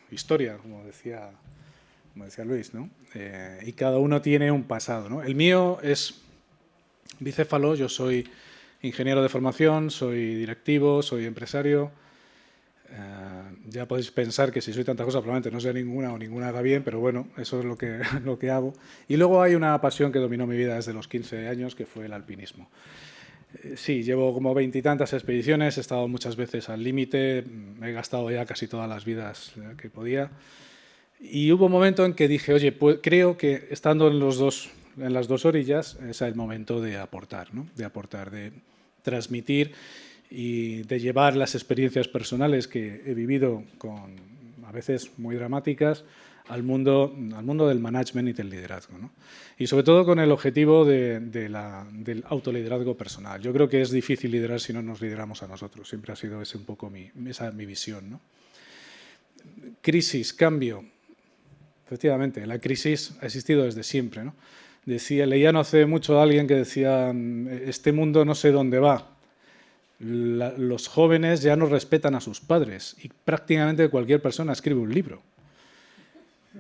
historia, como decía Luis, ¿no? Y cada uno tiene un pasado, ¿no? El mío es bicéfalo, yo soy ingeniero de formación, soy directivo, soy empresario. Ya podéis pensar que si soy tantas cosas probablemente no sé ninguna o ninguna haga bien, pero bueno, eso es lo que hago. Y luego hay una pasión que dominó mi vida desde los 15 años, que fue el alpinismo. Sí, llevo como 20 y tantas expediciones, he estado muchas veces al límite, he gastado ya casi todas las vidas que podía. Y hubo un momento en que dije, oye, pues creo que estando en las dos orillas es el momento de aportar, ¿no? De aportar, de transmitir y de llevar las experiencias personales que he vivido, a veces muy dramáticas, al mundo del management y del liderazgo, ¿no? Y sobre todo con el objetivo del autoliderazgo personal. Yo creo que es difícil liderar si no nos lideramos a nosotros. Siempre ha sido ese un poco mi visión, ¿no? Crisis, cambio. Efectivamente, la crisis ha existido desde siempre, ¿no? Leía no hace mucho a alguien que decía, este mundo no sé dónde va. Los jóvenes ya no respetan a sus padres y prácticamente cualquier persona escribe un libro.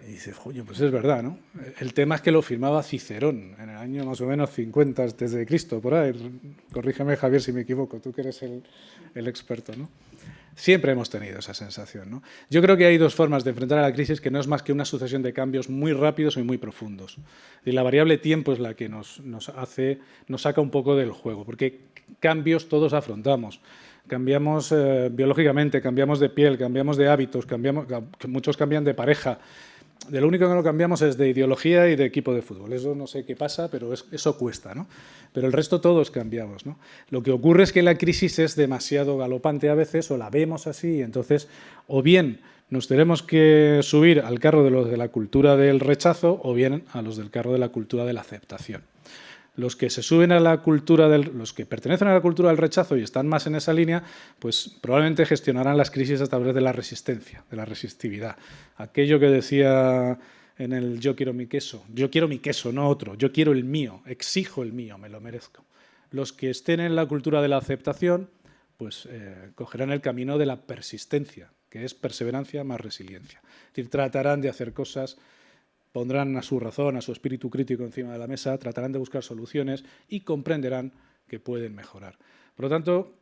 Y dices, oye, pues es verdad, ¿no? El tema es que lo firmaba Cicerón en el año más o menos 50 a.C., por ahí. Corrígeme, Javier, si me equivoco, tú que eres el experto, ¿no? Siempre hemos tenido esa sensación, ¿no? Yo creo que hay dos formas de enfrentar a la crisis que no es más que una sucesión de cambios muy rápidos y muy profundos. Y la variable tiempo es la que nos saca un poco del juego, porque cambios todos afrontamos. Cambiamos biológicamente, cambiamos de piel, cambiamos de hábitos, muchos cambian de pareja. de lo único que no cambiamos es de ideología y de equipo de fútbol. Eso no sé qué pasa, pero eso cuesta, ¿no? Pero el resto todos cambiamos, ¿no? Lo que ocurre es que la crisis es demasiado galopante a veces, o la vemos así, y entonces o bien nos tenemos que subir al carro de los de la cultura del rechazo o bien a los del carro de la cultura de la aceptación. Los que se suben a la cultura los que pertenecen a la cultura del rechazo y están más en esa línea, pues probablemente gestionarán las crisis a través de la resistencia, de la resistividad. Aquello que decía en el yo quiero mi queso, no otro, yo quiero el mío, exijo el mío, me lo merezco. Los que estén en la cultura de la aceptación, pues cogerán el camino de la persistencia, que es perseverancia más resiliencia. Es decir, tratarán de hacer cosas, pondrán a su razón, a su espíritu crítico encima de la mesa, tratarán de buscar soluciones y comprenderán que pueden mejorar. Por lo tanto,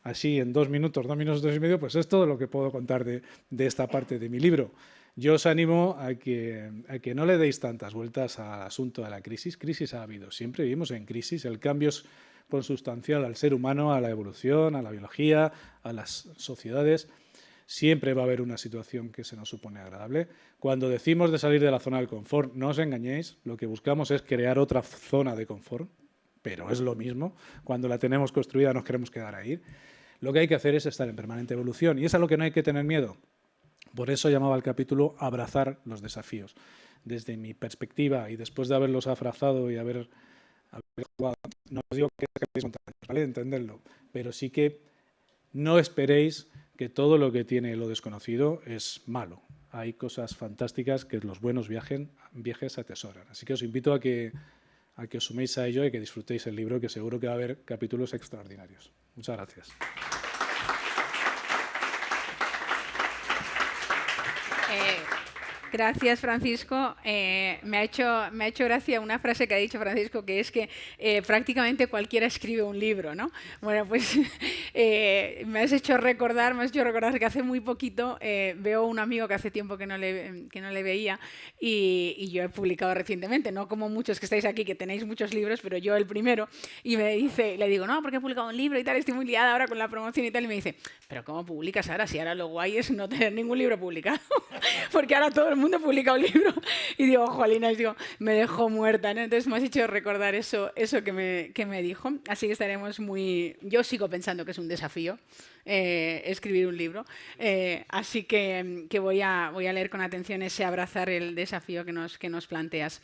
así en 2 minutos y medio, pues es todo lo que puedo contar de esta parte de mi libro. Yo os animo a que no le deis tantas vueltas al asunto de la crisis. Crisis ha habido, siempre vivimos en crisis. El cambio es consustancial al ser humano, a la evolución, a la biología, a las sociedades. Siempre va a haber una situación que se nos supone agradable. Cuando decimos de salir de la zona del confort, no os engañéis, lo que buscamos es crear otra zona de confort, pero es lo mismo. Cuando la tenemos construida nos queremos quedar ahí. Lo que hay que hacer es estar en permanente evolución y es a lo que no hay que tener miedo. Por eso llamaba el capítulo Abrazar los desafíos. Desde mi perspectiva y después de haberlos abrazado y haber jugado, no os digo que seáis montañas, ¿vale? Entenderlo, pero sí que no esperéis que todo lo que tiene lo desconocido es malo. Hay cosas fantásticas que los buenos viajes atesoran. Así que os invito a que os suméis a ello y que disfrutéis el libro, que seguro que va a haber capítulos extraordinarios. Muchas gracias. Gracias, Francisco. Me ha hecho gracia una frase que ha dicho Francisco, que es que prácticamente cualquiera escribe un libro, ¿no? Bueno, pues me has hecho recordar que hace muy poquito veo a un amigo que hace tiempo que no le veía y yo he publicado recientemente, no como muchos que estáis aquí que tenéis muchos libros, pero yo el primero, y le digo, no, porque he publicado un libro y tal, estoy muy liada ahora con la promoción y tal, y me dice, pero ¿cómo publicas ahora? Si ahora lo guay es no tener ningún libro publicado, porque ahora todo el mundo publica un libro. Y digo, jolines, me dejó muerta, ¿no? Entonces me has hecho recordar eso que me dijo. Así que estaremos yo sigo pensando que es un desafío escribir un libro. Así que voy a leer con atención ese abrazar el desafío que nos planteas.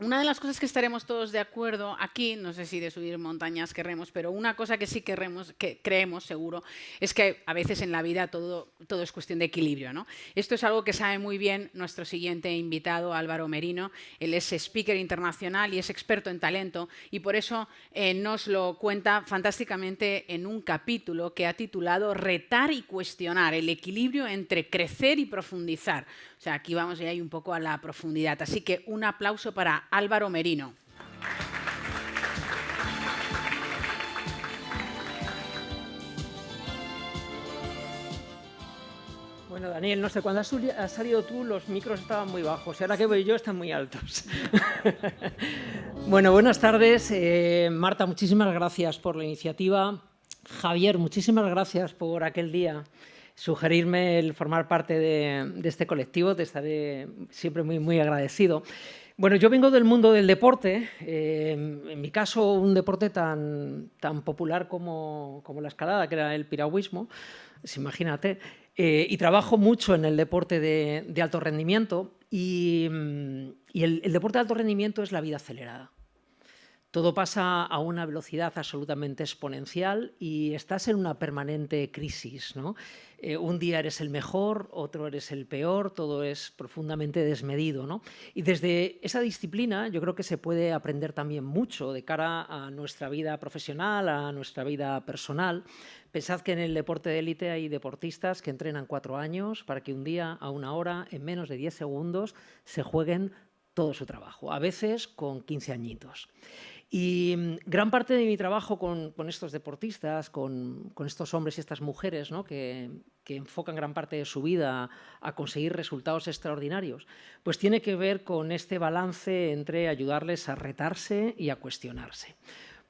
Una de las cosas que estaremos todos de acuerdo aquí, no sé si de subir montañas querremos, pero una cosa que sí creemos seguro, es que a veces en la vida todo es cuestión de equilibrio, ¿no? Esto es algo que sabe muy bien nuestro siguiente invitado, Álvaro Merino. Él es speaker internacional y es experto en talento y por eso nos lo cuenta fantásticamente en un capítulo que ha titulado Retar y cuestionar, el equilibrio entre crecer y profundizar. O sea, aquí vamos ya un poco a la profundidad. Así que un aplauso para Álvaro Merino. Bueno, Daniel, no sé, cuando has salido tú los micros estaban muy bajos y ahora que voy yo están muy altos. Bueno, buenas tardes. Marta, muchísimas gracias por la iniciativa. Javier, muchísimas gracias por aquel día sugerirme el formar parte de este colectivo. Te estaré siempre muy, muy agradecido. Bueno, yo vengo del mundo del deporte, en mi caso un deporte tan popular como la escalada, que era el piragüismo, pues imagínate, y trabajo mucho en el deporte de alto rendimiento y el deporte de alto rendimiento es la vida acelerada. Todo pasa a una velocidad absolutamente exponencial y estás en una permanente crisis, ¿no? Un día eres el mejor, otro eres el peor, todo es profundamente desmedido, ¿no? Y desde esa disciplina yo creo que se puede aprender también mucho de cara a nuestra vida profesional, a nuestra vida personal. Pensad que en el deporte de élite hay deportistas que entrenan 4 años para que un día, a una hora, en menos de 10 segundos, se jueguen todo su trabajo, a veces con 15 añitos. Y gran parte de mi trabajo con estos deportistas, con estos hombres y estas mujeres, ¿no? que enfocan gran parte de su vida a conseguir resultados extraordinarios, pues tiene que ver con este balance entre ayudarles a retarse y a cuestionarse.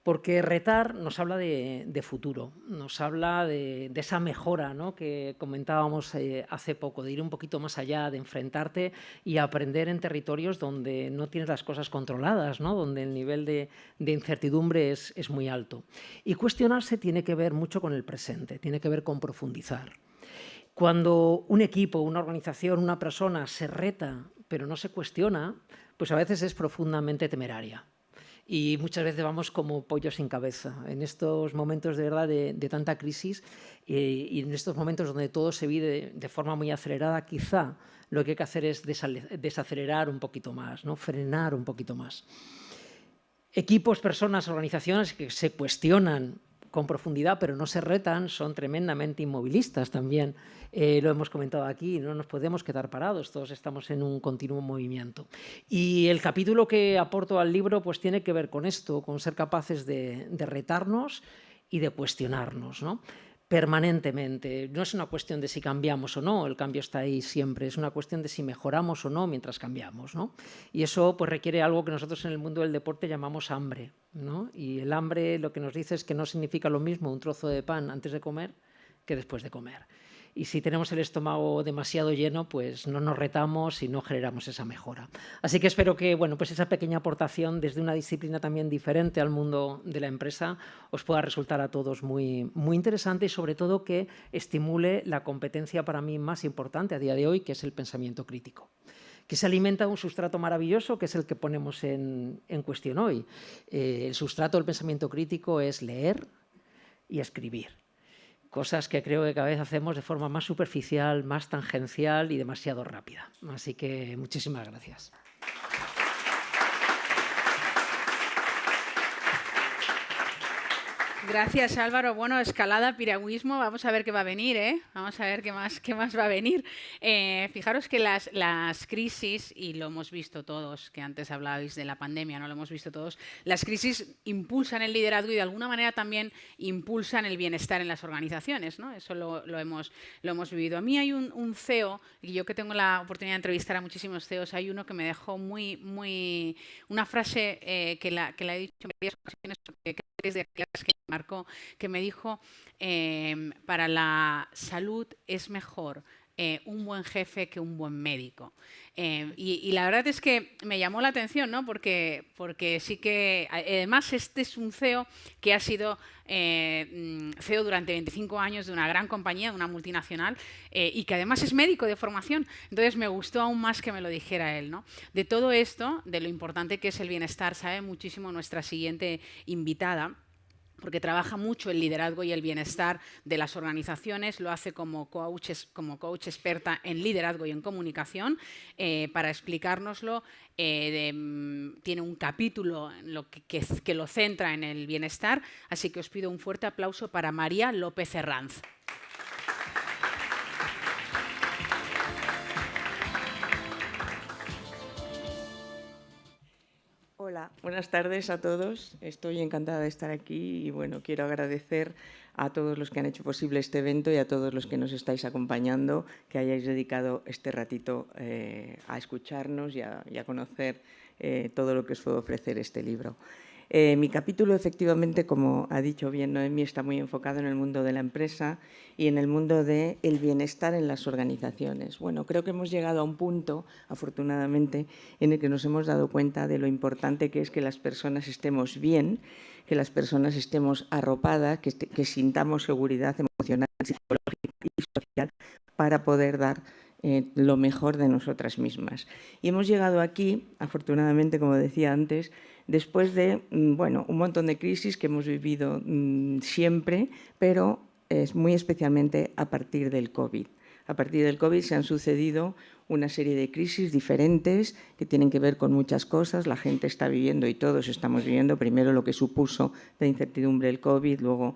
Porque retar nos habla de futuro, nos habla de esa mejora, ¿no?, que comentábamos hace poco, de ir un poquito más allá, de enfrentarte y aprender en territorios donde no tienes las cosas controladas, ¿no?, donde el nivel de incertidumbre es muy alto. Y cuestionarse tiene que ver mucho con el presente, tiene que ver con profundizar. Cuando un equipo, una organización, una persona se reta pero no se cuestiona, pues a veces es profundamente temeraria. Y muchas veces vamos como pollos sin cabeza. En estos momentos de verdad de tanta crisis y en estos momentos donde todo se vive de forma muy acelerada, quizá lo que hay que hacer es desacelerar un poquito más, ¿no?, frenar un poquito más. Equipos, personas, organizaciones que se cuestionan con profundidad, pero no se retan, son tremendamente inmovilistas también. Lo hemos comentado aquí, no nos podemos quedar parados, todos estamos en un continuo movimiento. Y el capítulo que aporto al libro pues tiene que ver con esto, con ser capaces de retarnos y de cuestionarnos, ¿no?, permanentemente. No es una cuestión de si cambiamos o no, el cambio está ahí siempre, es una cuestión de si mejoramos o no mientras cambiamos, ¿no? Y eso pues requiere algo que nosotros en el mundo del deporte llamamos hambre, ¿no? Y el hambre lo que nos dice es que no significa lo mismo un trozo de pan antes de comer que después de comer. Y si tenemos el estómago demasiado lleno, pues no nos retamos y no generamos esa mejora. Así que espero que pues esa pequeña aportación desde una disciplina también diferente al mundo de la empresa os pueda resultar a todos muy, muy interesante y sobre todo que estimule la competencia para mí más importante a día de hoy, que es el pensamiento crítico, que se alimenta de un sustrato maravilloso que es el que ponemos en cuestión hoy. El sustrato del pensamiento crítico es leer y escribir. Cosas que creo que cada vez hacemos de forma más superficial, más tangencial y demasiado rápida. Así que muchísimas gracias. Gracias, Álvaro. Bueno, escalada, piragüismo, vamos a ver qué va a venir, ¿eh? Vamos a ver qué más va a venir. Fijaros que las crisis, y lo hemos visto todos, que antes hablabais de la pandemia, ¿no? Lo hemos visto todos, las crisis impulsan el liderazgo y de alguna manera también impulsan el bienestar en las organizaciones, ¿no? Eso lo hemos vivido. A mí hay un CEO, y yo que tengo la oportunidad de entrevistar a muchísimos CEOs, hay uno que me dejó una frase que la he dicho en varias ocasiones, porque es de aquellas que me marcó, que me dijo, para la salud es mejor un buen jefe que un buen médico. Y la verdad es que me llamó la atención, ¿no? Porque sí que, además, este es un CEO que ha sido CEO durante 25 años de una gran compañía, de una multinacional, y que además es médico de formación. Entonces me gustó aún más que me lo dijera él, ¿no? De todo esto, de lo importante que es el bienestar, sabe muchísimo nuestra siguiente invitada, porque trabaja mucho el liderazgo y el bienestar de las organizaciones, lo hace como coach experta en liderazgo y en comunicación. Para explicárnoslo, tiene un capítulo que lo centra en el bienestar, así que os pido un fuerte aplauso para María López Herranz. Hola, buenas tardes a todos. Estoy encantada de estar aquí y quiero agradecer a todos los que han hecho posible este evento y a todos los que nos estáis acompañando, que hayáis dedicado este ratito a escucharnos y a conocer todo lo que os puede ofrecer este libro. Mi capítulo, efectivamente, como ha dicho bien Noemí, está muy enfocado en el mundo de la empresa y en el mundo del bienestar en las organizaciones. Bueno, creo que hemos llegado a un punto, afortunadamente, en el que nos hemos dado cuenta de lo importante que es que las personas estemos bien, que las personas estemos arropadas, que sintamos seguridad emocional, psicológica y social para poder dar lo mejor de nosotras mismas. Y hemos llegado aquí, afortunadamente, como decía antes, después de un montón de crisis que hemos vivido siempre, pero muy especialmente a partir del COVID. A partir del COVID se han sucedido una serie de crisis diferentes que tienen que ver con muchas cosas. La gente está viviendo y todos estamos viviendo primero lo que supuso la incertidumbre del COVID, luego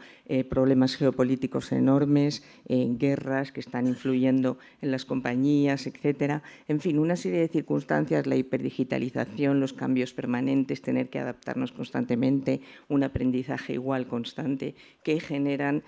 problemas geopolíticos enormes, guerras que están influyendo en las compañías, etcétera. En fin, una serie de circunstancias, la hiperdigitalización, los cambios permanentes, tener que adaptarnos constantemente, un aprendizaje igual constante que generan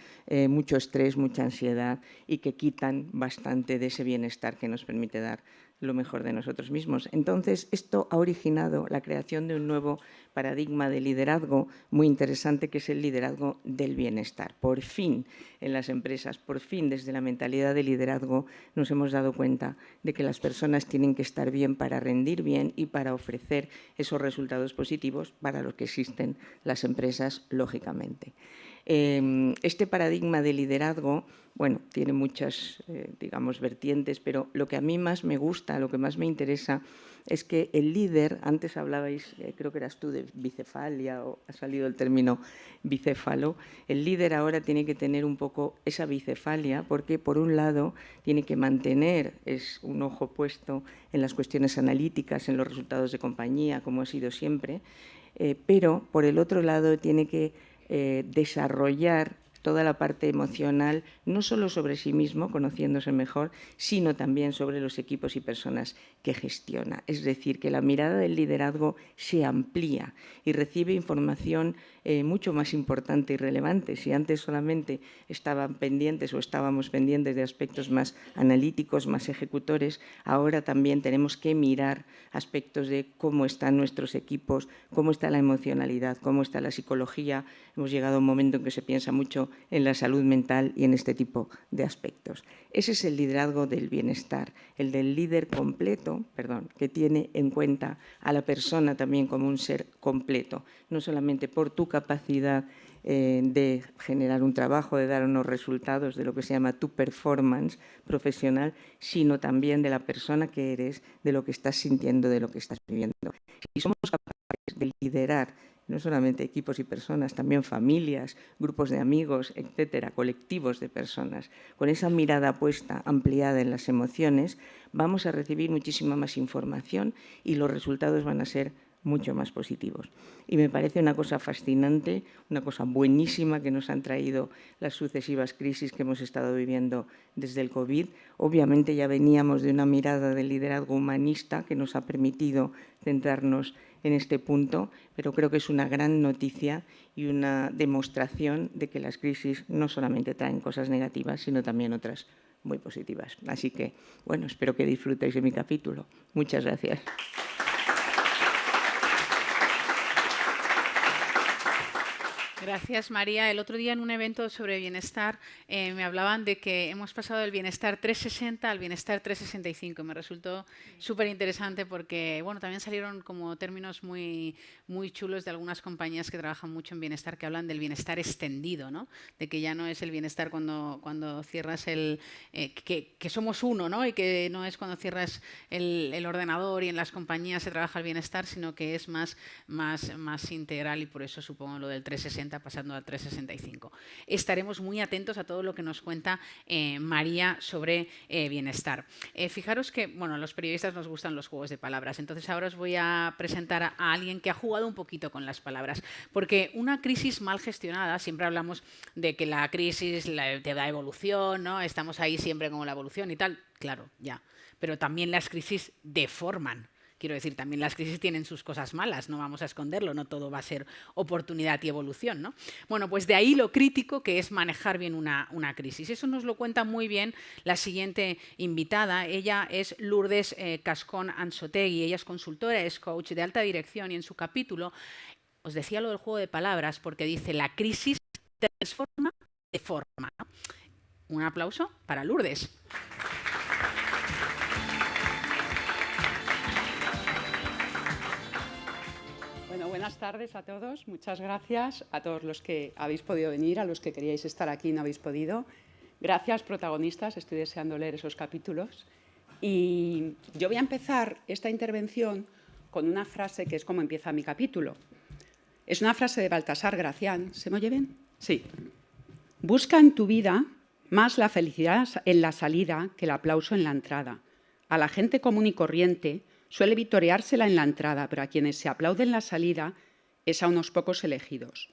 mucho estrés, mucha ansiedad y que quitan bastante de ese bienestar que nos permite dar lo mejor de nosotros mismos. Entonces, esto ha originado la creación de un nuevo paradigma de liderazgo muy interesante, que es el liderazgo del bienestar. Por fin, en las empresas, por fin, desde la mentalidad de liderazgo, nos hemos dado cuenta de que las personas tienen que estar bien para rendir bien y para ofrecer esos resultados positivos para los que existen las empresas, lógicamente. Este paradigma de liderazgo, bueno, tiene muchas, digamos, vertientes, pero lo que a mí más me gusta, lo que más me interesa, es que el líder, antes hablabais, creo que eras tú, de bicefalia, o ha salido el término bicéfalo, el líder ahora tiene que tener un poco esa bicefalia, porque por un lado tiene que mantener un ojo puesto en las cuestiones analíticas, en los resultados de compañía, como ha sido siempre, pero por el otro lado tiene que desarrollar toda la parte emocional, no solo sobre sí mismo, conociéndose mejor, sino también sobre los equipos y personas que gestiona. Es decir, que la mirada del liderazgo se amplía y recibe información mucho más importante y relevante. Si antes solamente estaban pendientes o estábamos pendientes de aspectos más analíticos, más ejecutores, ahora también tenemos que mirar aspectos de cómo están nuestros equipos, cómo está la emocionalidad, cómo está la psicología. Hemos llegado a un momento en que se piensa mucho en la salud mental y en este tipo de aspectos. Ese es el liderazgo del bienestar, el del líder completo, que tiene en cuenta a la persona también como un ser completo, no solamente por tu capacidad de generar un trabajo, de dar unos resultados, de lo que se llama tu performance profesional, sino también de la persona que eres, de lo que estás sintiendo, de lo que estás viviendo. Si somos capaces de liderar no solamente equipos y personas, también familias, grupos de amigos, etcétera, colectivos de personas, con esa mirada puesta, ampliada en las emociones, vamos a recibir muchísima más información y los resultados van a ser mucho más positivos. Y me parece una cosa fascinante, una cosa buenísima que nos han traído las sucesivas crisis que hemos estado viviendo desde el COVID. Obviamente ya veníamos de una mirada de liderazgo humanista que nos ha permitido centrarnos en este punto, pero creo que es una gran noticia y una demostración de que las crisis no solamente traen cosas negativas, sino también otras muy positivas. Así que, bueno, espero que disfrutéis de mi capítulo. Muchas gracias. Gracias, María. El otro día en un evento sobre bienestar me hablaban de que hemos pasado del bienestar 360 al bienestar 365. Me resultó súper interesante porque bueno, también salieron como términos muy chulos de algunas compañías que trabajan mucho en bienestar, que hablan del bienestar extendido, ¿no? De que ya no es el bienestar cuando cierras que somos uno, ¿no? Y que no es cuando cierras el ordenador y en las compañías se trabaja el bienestar, sino que es más integral, y por eso supongo lo del 360 pasando al 365. Estaremos muy atentos a todo lo que nos cuenta María sobre bienestar. Fijaros que, bueno, a los periodistas nos gustan los juegos de palabras, entonces ahora os voy a presentar a alguien que ha jugado un poquito con las palabras, porque una crisis mal gestionada, siempre hablamos de que la crisis te da evolución, ¿no? Estamos ahí siempre como la evolución y tal, claro, ya, pero también las crisis deforman. Quiero decir, también las crisis tienen sus cosas malas, no vamos a esconderlo, no todo va a ser oportunidad y evolución, ¿no? Bueno, pues de ahí lo crítico que es manejar bien una crisis. Eso nos lo cuenta muy bien la siguiente invitada. Ella es Lourdes Cascón Anzotegui, ella es consultora, es coach de alta dirección, y en su capítulo os decía lo del juego de palabras porque dice: la crisis transforma, deforma, ¿no? Un aplauso para Lourdes. Bueno, buenas tardes a todos. Muchas gracias a todos los que habéis podido venir, a los que queríais estar aquí y no habéis podido. Gracias, protagonistas. Estoy deseando leer esos capítulos. Y yo voy a empezar esta intervención con una frase que es como empieza mi capítulo. Es una frase de Baltasar Gracián. ¿Se me oye bien? Sí. Busca en tu vida más la felicidad en la salida que el aplauso en la entrada. A la gente común y corriente suele vitoreársela en la entrada, pero a quienes se aplauden la salida es a unos pocos elegidos.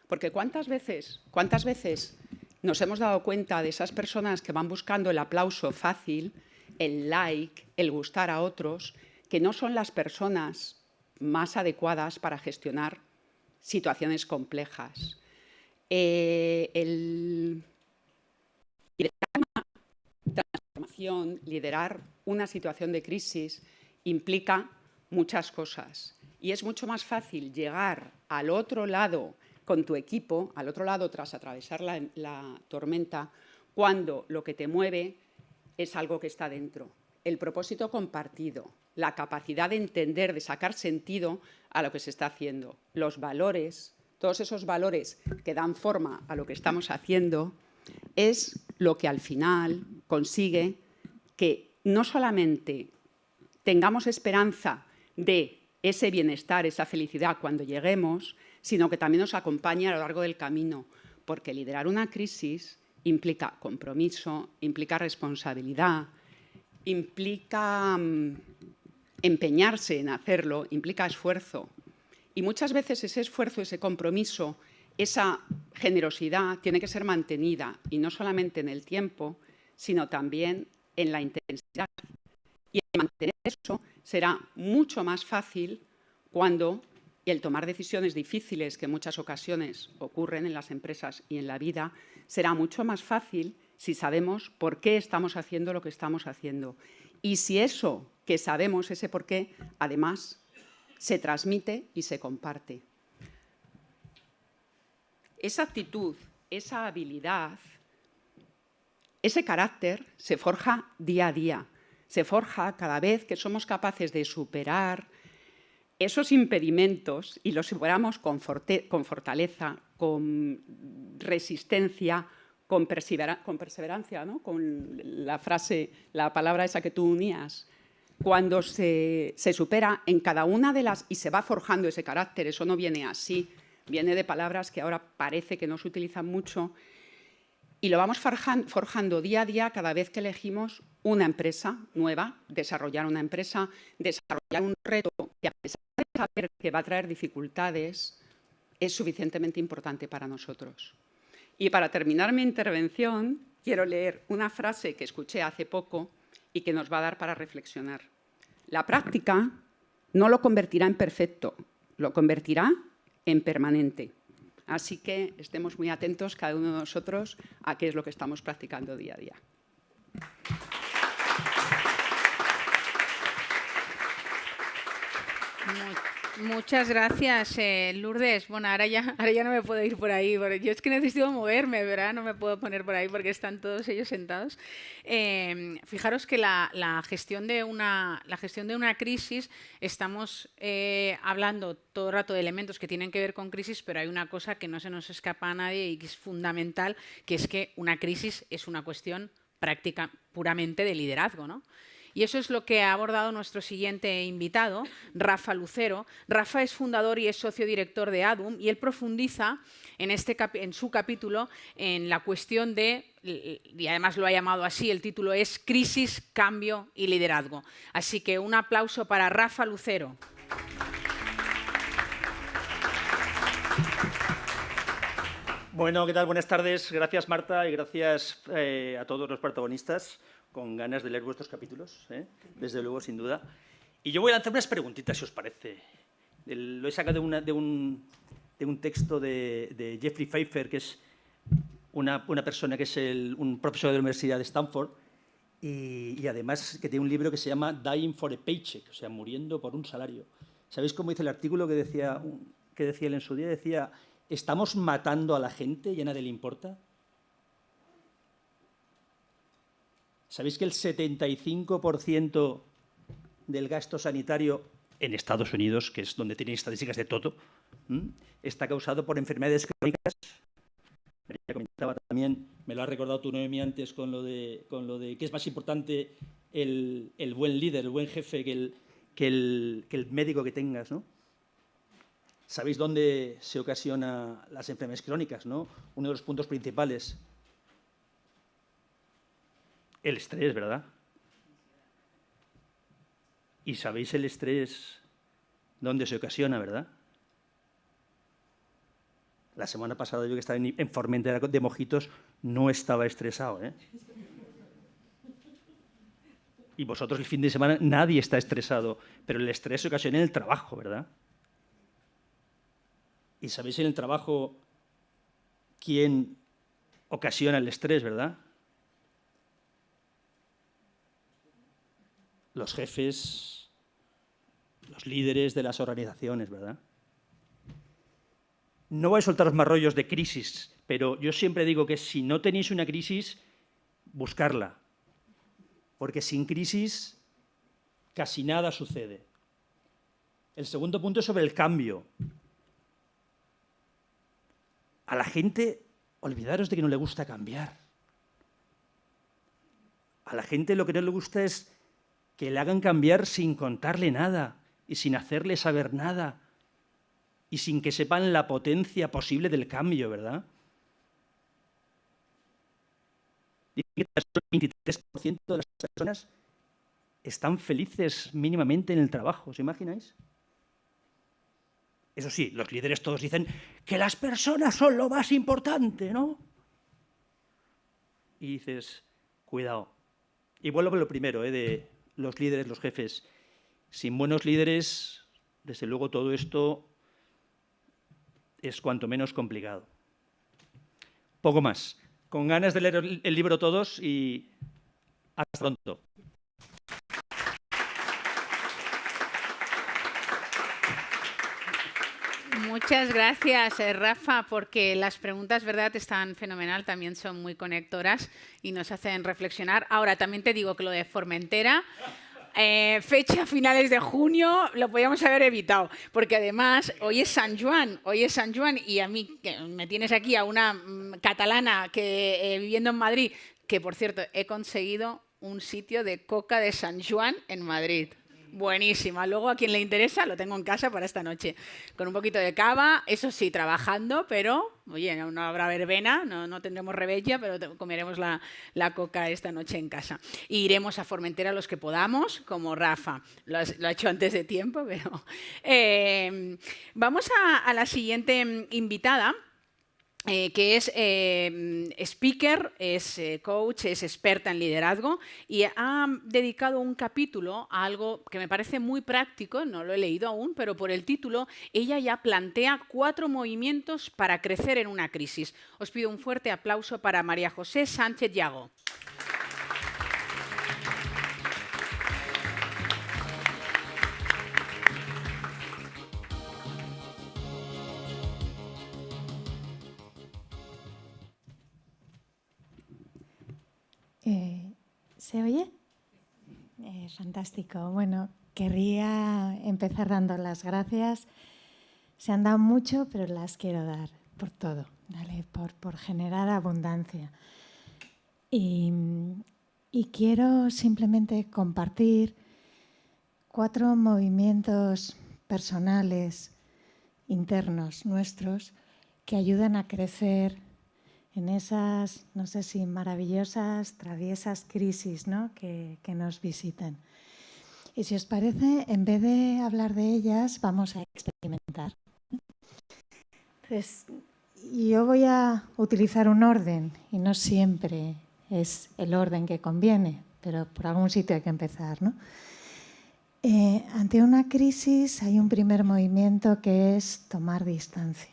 Porque ¿cuántas veces nos hemos dado cuenta de esas personas que van buscando el aplauso fácil, el like, el gustar a otros, que no son las personas más adecuadas para gestionar situaciones complejas? El transformación, liderar una situación de crisis, implica muchas cosas. Y es mucho más fácil llegar al otro lado con tu equipo, al otro lado tras atravesar la tormenta, cuando lo que te mueve es algo que está dentro. El propósito compartido, la capacidad de entender, de sacar sentido a lo que se está haciendo, los valores, todos esos valores que dan forma a lo que estamos haciendo, es lo que al final consigue que no solamente tengamos esperanza de ese bienestar, esa felicidad cuando lleguemos, sino que también nos acompañe a lo largo del camino, porque liderar una crisis implica compromiso, implica responsabilidad, implica empeñarse en hacerlo, implica esfuerzo. Y muchas veces ese esfuerzo, ese compromiso, esa generosidad tiene que ser mantenida, y no solamente en el tiempo, sino también en la intensidad. Y mantener eso será mucho más fácil cuando el tomar decisiones difíciles, que en muchas ocasiones ocurren en las empresas y en la vida, será mucho más fácil si sabemos por qué estamos haciendo lo que estamos haciendo. Y si eso que sabemos, ese por qué, además, se transmite y se comparte. Esa actitud, esa habilidad, ese carácter se forja día a día. Se forja cada vez que somos capaces de superar esos impedimentos y los superamos con fortaleza, con resistencia, con perseverancia, ¿no? Con la palabra esa que tú unías. Cuando se supera en cada una de las... y se va forjando ese carácter, eso no viene así, viene de palabras que ahora parece que no se utilizan mucho, y lo vamos forjando día a día cada vez que elegimos una empresa nueva, desarrollar una empresa, desarrollar un reto que, a pesar de saber que va a traer dificultades, es suficientemente importante para nosotros. Y para terminar mi intervención, quiero leer una frase que escuché hace poco y que nos va a dar para reflexionar. La práctica no lo convertirá en perfecto, lo convertirá en permanente. Así que estemos muy atentos cada uno de nosotros a qué es lo que estamos practicando día a día. Muchas gracias, Lourdes. Bueno, ahora ya no me puedo ir por ahí. Yo es que necesito moverme, ¿verdad? No me puedo poner por ahí porque están todos ellos sentados. Fijaros que la gestión de una crisis, estamos hablando todo el rato de elementos que tienen que ver con crisis, pero hay una cosa que no se nos escapa a nadie y que es fundamental, que es que una crisis es una cuestión práctica puramente de liderazgo, ¿no? Y eso es lo que ha abordado nuestro siguiente invitado, Rafa Lucero. Rafa es fundador y es socio director de ADUM, y él profundiza en su capítulo en la cuestión de, y además lo ha llamado así, el título es Crisis, Cambio y Liderazgo. Así que un aplauso para Rafa Lucero. Bueno, ¿qué tal? Buenas tardes. Gracias, Marta, y gracias a todos los protagonistas. Con ganas de leer vuestros capítulos, desde luego, sin duda. Y yo voy a lanzar unas preguntitas, si os parece. Lo he sacado de un texto de Jeffrey Pfeiffer, que es una persona que es un profesor de la Universidad de Stanford, y además que tiene un libro que se llama Dying for a Paycheck, o sea, muriendo por un salario. ¿Sabéis cómo dice el artículo que decía él en su día? Decía, ¿estamos matando a la gente y a nadie le importa? ¿Sabéis que el 75% del gasto sanitario en Estados Unidos, que es donde tienen estadísticas de todo, está causado por enfermedades crónicas? Ya comentaba también, me lo has recordado tú, Noemí, antes con lo de que es más importante el buen líder, el buen jefe, que el médico que tengas, ¿no? ¿Sabéis dónde se ocasionan las enfermedades crónicas, ¿no? Uno de los puntos principales. El estrés, ¿verdad? ¿Y sabéis el estrés dónde se ocasiona, verdad? La semana pasada yo que estaba en Formentera de Mojitos no estaba estresado, ¿eh? Y vosotros el fin de semana nadie está estresado, pero el estrés se ocasiona en el trabajo, ¿verdad? ¿Y sabéis en el trabajo quién ocasiona el estrés, verdad? los jefes, los líderes de las organizaciones, ¿verdad? No voy a soltaros más rollos de crisis, pero yo siempre digo que si no tenéis una crisis, buscarla. Porque sin crisis casi nada sucede. El segundo punto es sobre el cambio. A la gente, olvidaros de que no le gusta cambiar. A la gente lo que no le gusta es que le hagan cambiar sin contarle nada y sin hacerle saber nada y sin que sepan la potencia posible del cambio, ¿verdad? Dicen que el 23% de las personas están felices mínimamente en el trabajo, ¿os imagináis? Eso sí, los líderes todos dicen que las personas son lo más importante, ¿no? Y dices, cuidado. Y vuelvo a lo primero, de los líderes, los jefes. Sin buenos líderes, desde luego todo esto es cuanto menos complicado. Poco más. Con ganas de leer el libro todos y hasta pronto. Muchas gracias, Rafa, porque las preguntas, ¿verdad?, están fenomenal, también son muy conectoras y nos hacen reflexionar. Ahora, también te digo que lo de Formentera, fecha finales de junio, lo podíamos haber evitado, porque además hoy es San Joan y a mí, que me tienes aquí a una catalana que viviendo en Madrid, que por cierto, he conseguido un sitio de coca de San Joan en Madrid. Buenísima. Luego, a quien le interesa, lo tengo en casa para esta noche. Con un poquito de cava, eso sí, trabajando, pero, oye, no habrá verbena, no tendremos rebella, pero comeremos la coca esta noche en casa. Y iremos a Formentera los que podamos, como Rafa. Lo ha hecho antes de tiempo, pero... vamos a la siguiente invitada, que es speaker, es coach, es experta en liderazgo y ha dedicado un capítulo a algo que me parece muy práctico, no lo he leído aún, pero por el título ella ya plantea 4 movimientos para crecer en una crisis. Os pido un fuerte aplauso para María José Sánchez Yago. ¿Se oye? Fantástico. Bueno, querría empezar dando las gracias. Se han dado mucho, pero las quiero dar por todo, ¿vale? Por generar abundancia. Y quiero simplemente compartir 4 movimientos personales, internos nuestros, que ayudan a crecer en esas, no sé si maravillosas, traviesas crisis, ¿no?, que nos visitan. Y si os parece, en vez de hablar de ellas, vamos a experimentar. Entonces, yo voy a utilizar un orden, y no siempre es el orden que conviene, pero por algún sitio hay que empezar, ¿no? Ante una crisis hay un primer movimiento que es tomar distancia.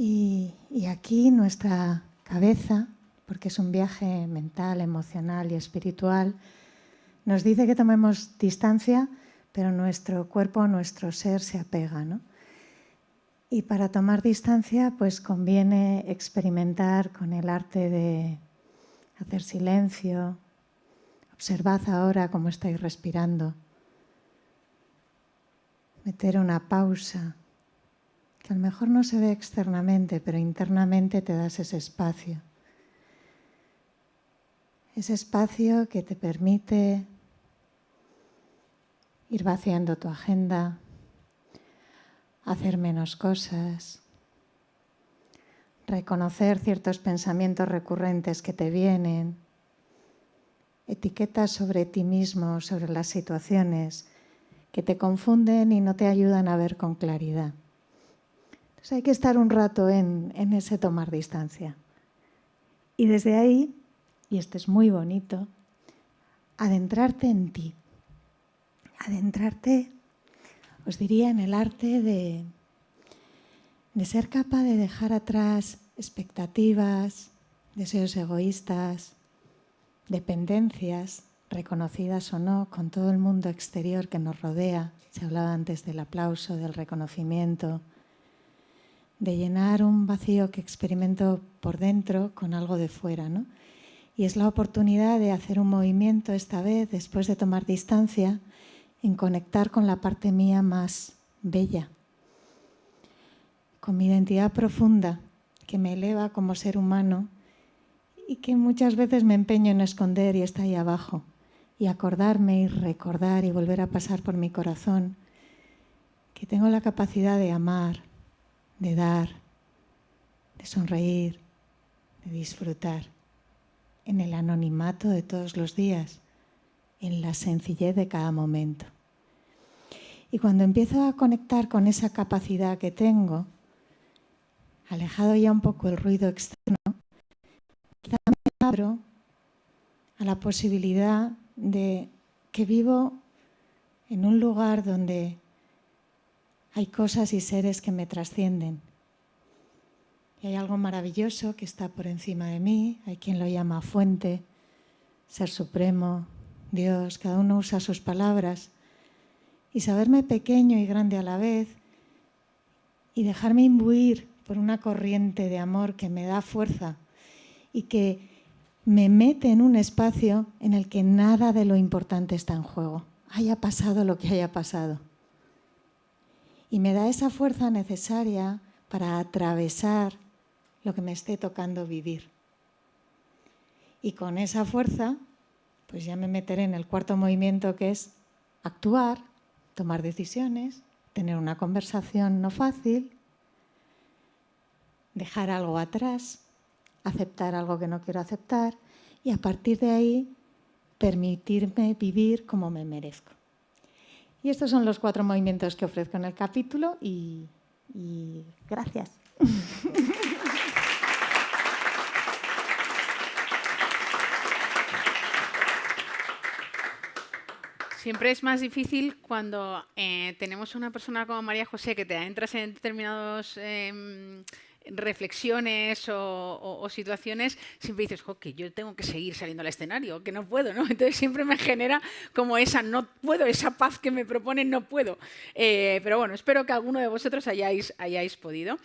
Y aquí nuestra cabeza, porque es un viaje mental, emocional y espiritual, nos dice que tomemos distancia, pero nuestro cuerpo, nuestro ser se apega, ¿no? Y para tomar distancia, pues conviene experimentar con el arte de hacer silencio. Observad ahora cómo estáis respirando. Meter una pausa, que a lo mejor no se ve externamente, pero internamente te das ese espacio. Ese espacio que te permite ir vaciando tu agenda, hacer menos cosas, reconocer ciertos pensamientos recurrentes que te vienen, etiquetas sobre ti mismo, sobre las situaciones que te confunden y no te ayudan a ver con claridad. Entonces hay que estar un rato en ese tomar distancia. Y desde ahí, y esto es muy bonito, adentrarte en ti. Adentrarte, os diría, en el arte de ser capaz de dejar atrás expectativas, deseos egoístas, dependencias, reconocidas o no, con todo el mundo exterior que nos rodea. Se hablaba antes del aplauso, del reconocimiento, de llenar un vacío que experimento por dentro con algo de fuera, ¿no? Y es la oportunidad de hacer un movimiento esta vez, después de tomar distancia, en conectar con la parte mía más bella, con mi identidad profunda, que me eleva como ser humano y que muchas veces me empeño en esconder y está ahí abajo. Y acordarme y recordar y volver a pasar por mi corazón que tengo la capacidad de amar, de dar, de sonreír, de disfrutar, en el anonimato de todos los días, en la sencillez de cada momento. Y cuando empiezo a conectar con esa capacidad que tengo, alejado ya un poco el ruido externo, quizá me abro a la posibilidad de que vivo en un lugar donde hay cosas y seres que me trascienden. Y hay algo maravilloso que está por encima de mí, hay quien lo llama fuente, ser supremo, Dios, cada uno usa sus palabras. Y saberme pequeño y grande a la vez y dejarme imbuir por una corriente de amor que me da fuerza y que me mete en un espacio en el que nada de lo importante está en juego, haya pasado lo que haya pasado. Y me da esa fuerza necesaria para atravesar lo que me esté tocando vivir. Y con esa fuerza, pues ya me meteré en el cuarto movimiento, que es actuar, tomar decisiones, tener una conversación no fácil, dejar algo atrás, aceptar algo que no quiero aceptar y a partir de ahí permitirme vivir como me merezco. Y estos son los 4 movimientos que ofrezco en el capítulo y gracias. Siempre es más difícil cuando tenemos una persona como María José que te entras en determinados reflexiones o situaciones, siempre dices, que yo tengo que seguir saliendo al escenario, que no puedo, ¿no? Entonces siempre me genera como no puedo, esa paz que me proponen, no puedo. Pero bueno, espero que alguno de vosotros hayáis podido.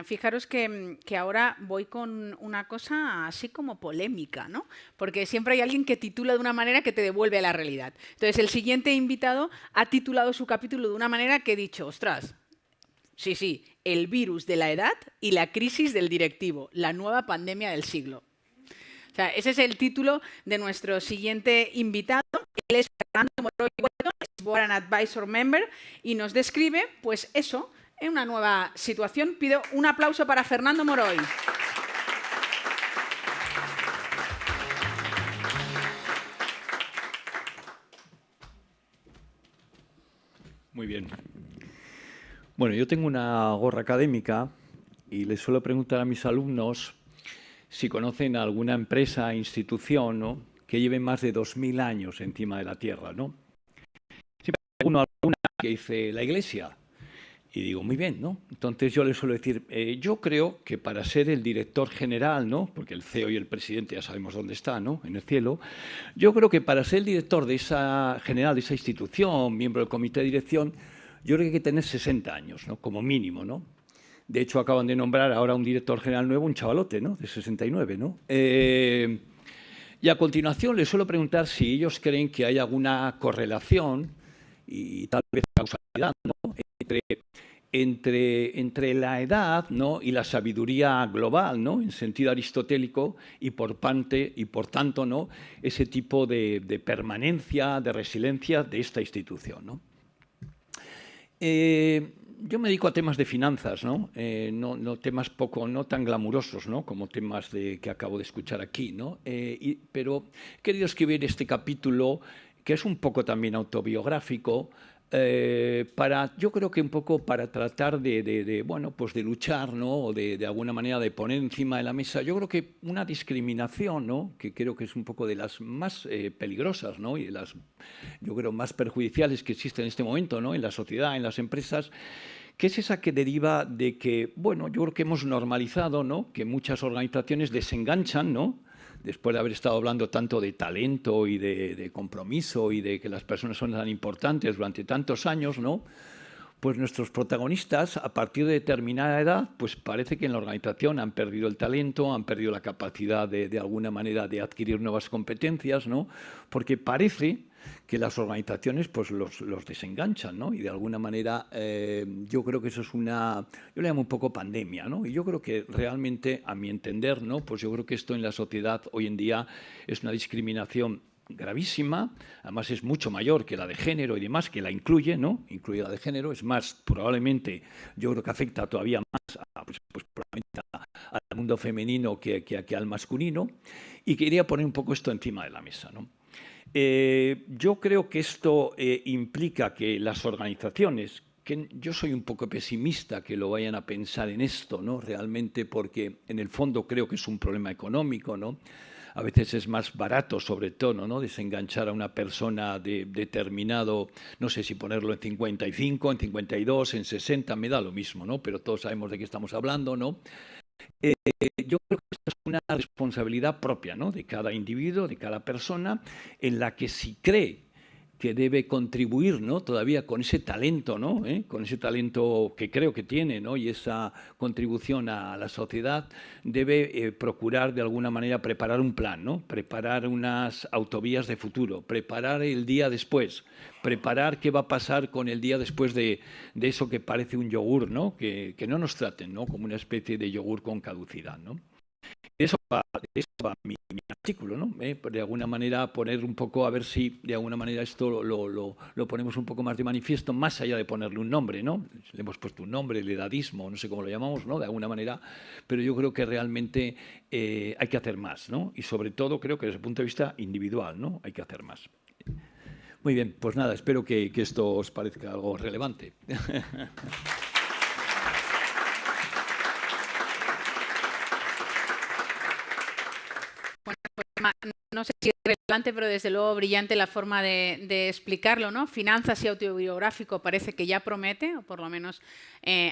Fijaros que ahora voy con una cosa así como polémica, ¿no? Porque siempre hay alguien que titula de una manera que te devuelve a la realidad. Entonces el siguiente invitado ha titulado su capítulo de una manera que he dicho, ostras, sí, el virus de la edad y la crisis del directivo, la nueva pandemia del siglo. O sea, ese es el título de nuestro siguiente invitado. Él es Fernando Moroy, es Board and Advisor Member y nos describe, pues eso, en una nueva situación. Pido un aplauso para Fernando Moroy. Muy bien. Bueno, yo tengo una gorra académica y les suelo preguntar a mis alumnos si conocen alguna empresa, institución, ¿no?, que lleve más de 2000 años encima de la Tierra, ¿no? Siempre hay alguna que dice la Iglesia y digo, muy bien, ¿no? Entonces yo les suelo decir, yo creo que para ser el director general, ¿no?, porque el CEO y el presidente ya sabemos dónde está, ¿no?, en el cielo, yo creo que para ser el director de esa general de esa institución, miembro del comité de dirección, yo creo que hay que tener 60 años, ¿no?, como mínimo, ¿no? De hecho, acaban de nombrar ahora un director general nuevo, un chavalote, ¿no?, de 69, ¿no? Y a continuación les suelo preguntar si ellos creen que hay alguna correlación y tal vez causalidad, ¿no?, entre la edad, ¿no?, y la sabiduría global, ¿no?, en sentido aristotélico y por tanto, ¿no?, ese tipo de permanencia, de resiliencia de esta institución, ¿no? Yo me dedico a temas de finanzas, ¿no? No temas no tan glamurosos, ¿no?, como temas que acabo de escuchar aquí, ¿no? Pero he querido escribir este capítulo, que es un poco también autobiográfico, yo creo que un poco para tratar bueno, pues de luchar, ¿no?, o de alguna manera de poner encima de la mesa, yo creo que una discriminación, ¿no?, que creo que es un poco de las más peligrosas, ¿no?, y de las, yo creo, más perjudiciales que existen en este momento, ¿no?, en la sociedad, en las empresas, que es esa que deriva de que, bueno, yo creo que hemos normalizado, ¿no?, que muchas organizaciones desenganchan, ¿no?, después de haber estado hablando tanto de talento y de compromiso y de que las personas son tan importantes durante tantos años, ¿no? Pues nuestros protagonistas, a partir de determinada edad, pues parece que en la organización han perdido el talento, han perdido la capacidad de alguna manera de adquirir nuevas competencias, ¿no? Porque parece que las organizaciones pues los desenganchan, ¿no? Y de alguna manera yo creo que eso es una, yo le llamo un poco pandemia, ¿no? Y yo creo que realmente, a mi entender, ¿no? Pues yo creo que esto en la sociedad hoy en día es una discriminación gravísima, además es mucho mayor que la de género y demás, que la incluye, ¿no? Incluye la de género, es más, probablemente yo creo que afecta todavía más probablemente al mundo femenino que al masculino, y quería poner un poco esto encima de la mesa, ¿no? Yo creo que esto implica que las organizaciones, que yo soy un poco pesimista que lo vayan a pensar en esto, ¿no? Realmente, porque en el fondo creo que es un problema económico, ¿no? A veces es más barato, sobre todo, ¿no? Desenganchar a una persona de determinado, no sé si ponerlo en 55, en 52, en 60, me da lo mismo, ¿no? Pero todos sabemos de qué estamos hablando, ¿no? Yo creo que esta es una responsabilidad propia, ¿no? De cada individuo, de cada persona, en la que si cree que debe contribuir, ¿no? Todavía con ese talento, ¿no? Con ese talento que creo que tiene, ¿no? Y esa contribución a la sociedad, debe procurar de alguna manera preparar un plan, ¿no? Preparar unas autovías de futuro, preparar el día después, preparar qué va a pasar con el día después de eso que parece un yogur, ¿no? Que no nos traten, ¿no? Como una especie de yogur con caducidad, ¿no? Eso va mi artículo, ¿no? De alguna manera poner un poco, a ver si de alguna manera esto lo ponemos un poco más de manifiesto, más allá de ponerle un nombre, ¿no? Le hemos puesto un nombre, el edadismo, no sé cómo lo llamamos, ¿no? De alguna manera, pero yo creo que realmente hay que hacer más, ¿no? Y sobre todo creo que desde el punto de vista individual, ¿no? Hay que hacer más. Muy bien, pues nada, espero que esto os parezca algo relevante. No sé si es relevante, pero desde luego brillante la forma de explicarlo, ¿no? Finanzas y autobiográfico parece que ya promete, o por lo menos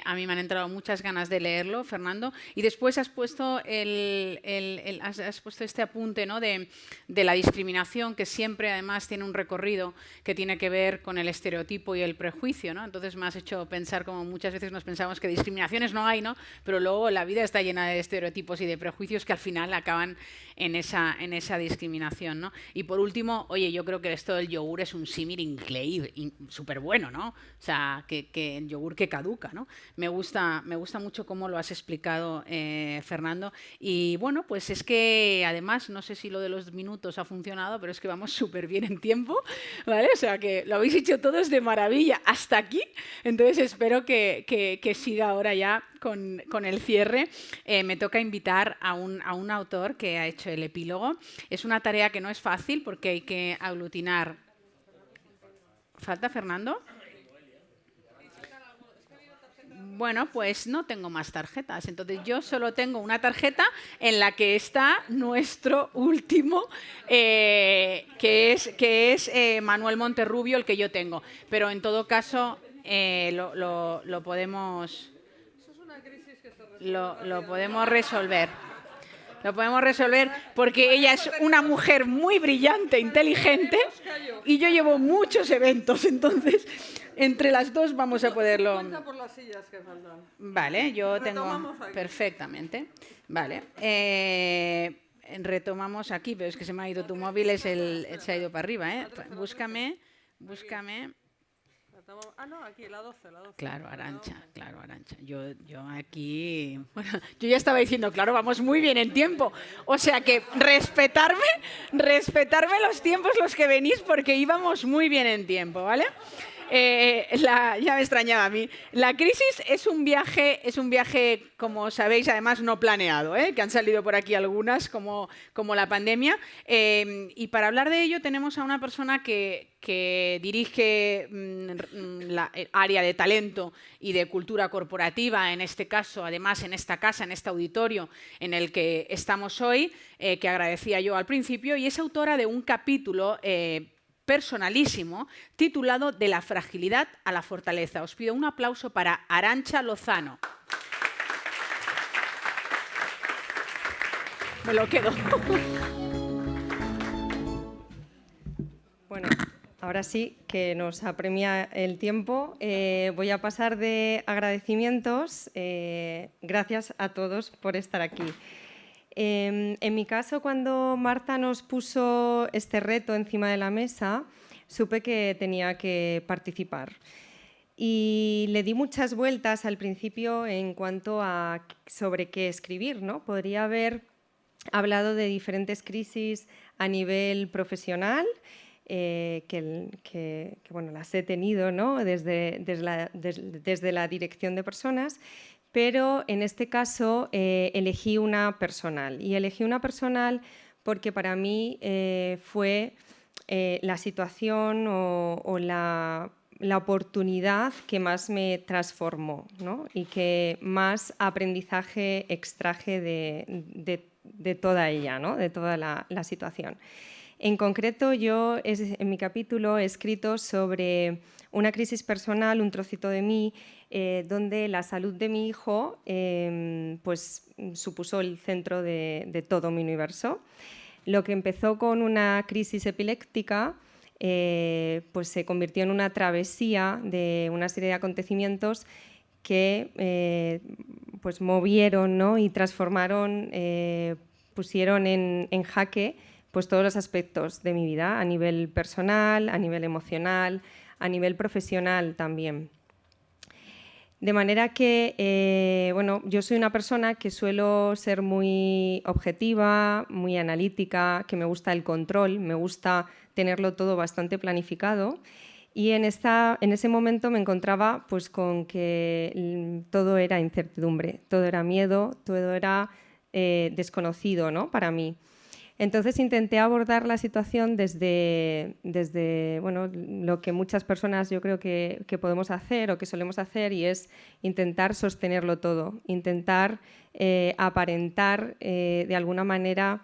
a mí me han entrado muchas ganas de leerlo, Fernando. Y después has puesto, has puesto este apunte, ¿no? de la discriminación, que siempre además tiene un recorrido que tiene que ver con el estereotipo y el prejuicio, ¿no? Entonces me has hecho pensar como muchas veces nos pensamos que discriminaciones no hay, ¿no? Pero luego la vida está llena de estereotipos y de prejuicios que al final acaban en esa discriminación, ¿no? Y por último, oye, yo creo que esto del yogur es un símil increíble, súper bueno, ¿no? O sea, que el yogur que caduca, ¿no? Me gusta mucho cómo lo has explicado, Fernando. Y bueno, pues es que además, no sé si lo de los minutos ha funcionado, pero es que vamos súper bien en tiempo, ¿vale? O sea, que lo habéis hecho todos de maravilla hasta aquí. Entonces espero que siga ahora ya con el cierre. Me toca invitar a un autor que ha hecho el epílogo. Es una tarea que no es fácil porque hay que aglutinar. ¿Falta Fernando? Bueno, pues no tengo más tarjetas. Entonces yo solo tengo una tarjeta en la que está nuestro último, que es Manuel Monterrubio, el que yo tengo. Pero en todo caso lo podemos... Lo podemos resolver. Lo podemos resolver porque ella es una mujer muy brillante, inteligente, y yo llevo muchos eventos, entonces entre las dos vamos a poderlo... Cuenta por las sillas que faltan. Vale, yo tengo... Perfectamente. Vale. Retomamos aquí, pero es que se me ha ido tu móvil, se ha ido para arriba, ¿eh? Búscame. Ah, no, aquí, la 12. Claro, Arantxa. Yo aquí... Bueno, yo ya estaba diciendo, claro, vamos muy bien en tiempo. O sea que respetarme los tiempos los que venís porque íbamos muy bien en tiempo, ¿vale? Ya me extrañaba a mí. La crisis es un viaje, como sabéis, además no planeado, que han salido por aquí algunas, como la pandemia. Y para hablar de ello tenemos a una persona que dirige la área de talento y de cultura corporativa, en este caso, además, en esta casa, en este auditorio en el que estamos hoy, que agradecía yo al principio, y es autora de un capítulo personalísimo titulado De la fragilidad a la fortaleza. Os pido un aplauso para Arantxa Lozano. me lo quedo. Bueno, ahora sí que nos apremia el tiempo. Voy a pasar de agradecimientos. Gracias a todos por estar aquí. En mi caso, cuando Marta nos puso este reto encima de la mesa, supe que tenía que participar. Y le di muchas vueltas al principio en cuanto a sobre qué escribir, ¿no? Podría haber hablado de diferentes crisis a nivel profesional, que bueno, las he tenido, ¿no? desde la dirección de personas, pero en este caso elegí una personal. Y elegí una personal porque para mí fue la situación o la oportunidad que más me transformó, ¿no? Y que más aprendizaje extraje de toda ella, ¿no? De toda la situación. En concreto, yo en mi capítulo he escrito sobre una crisis personal, un trocito de mí, donde la salud de mi hijo pues, supuso el centro de todo mi universo. Lo que empezó con una crisis epiléptica pues se convirtió en una travesía de una serie de acontecimientos que pues movieron, ¿no? Y transformaron, pusieron en jaque pues todos los aspectos de mi vida, a nivel personal, a nivel emocional, a nivel profesional también. De manera que, bueno, yo soy una persona que suelo ser muy objetiva, muy analítica, que me gusta el control, me gusta tenerlo todo bastante planificado. Y en ese momento me encontraba pues, con que todo era incertidumbre, todo era miedo, todo era desconocido, ¿no? Para mí. Entonces intenté abordar la situación desde bueno, lo que muchas personas yo creo que podemos hacer o que solemos hacer, y es intentar sostenerlo todo, intentar aparentar de alguna manera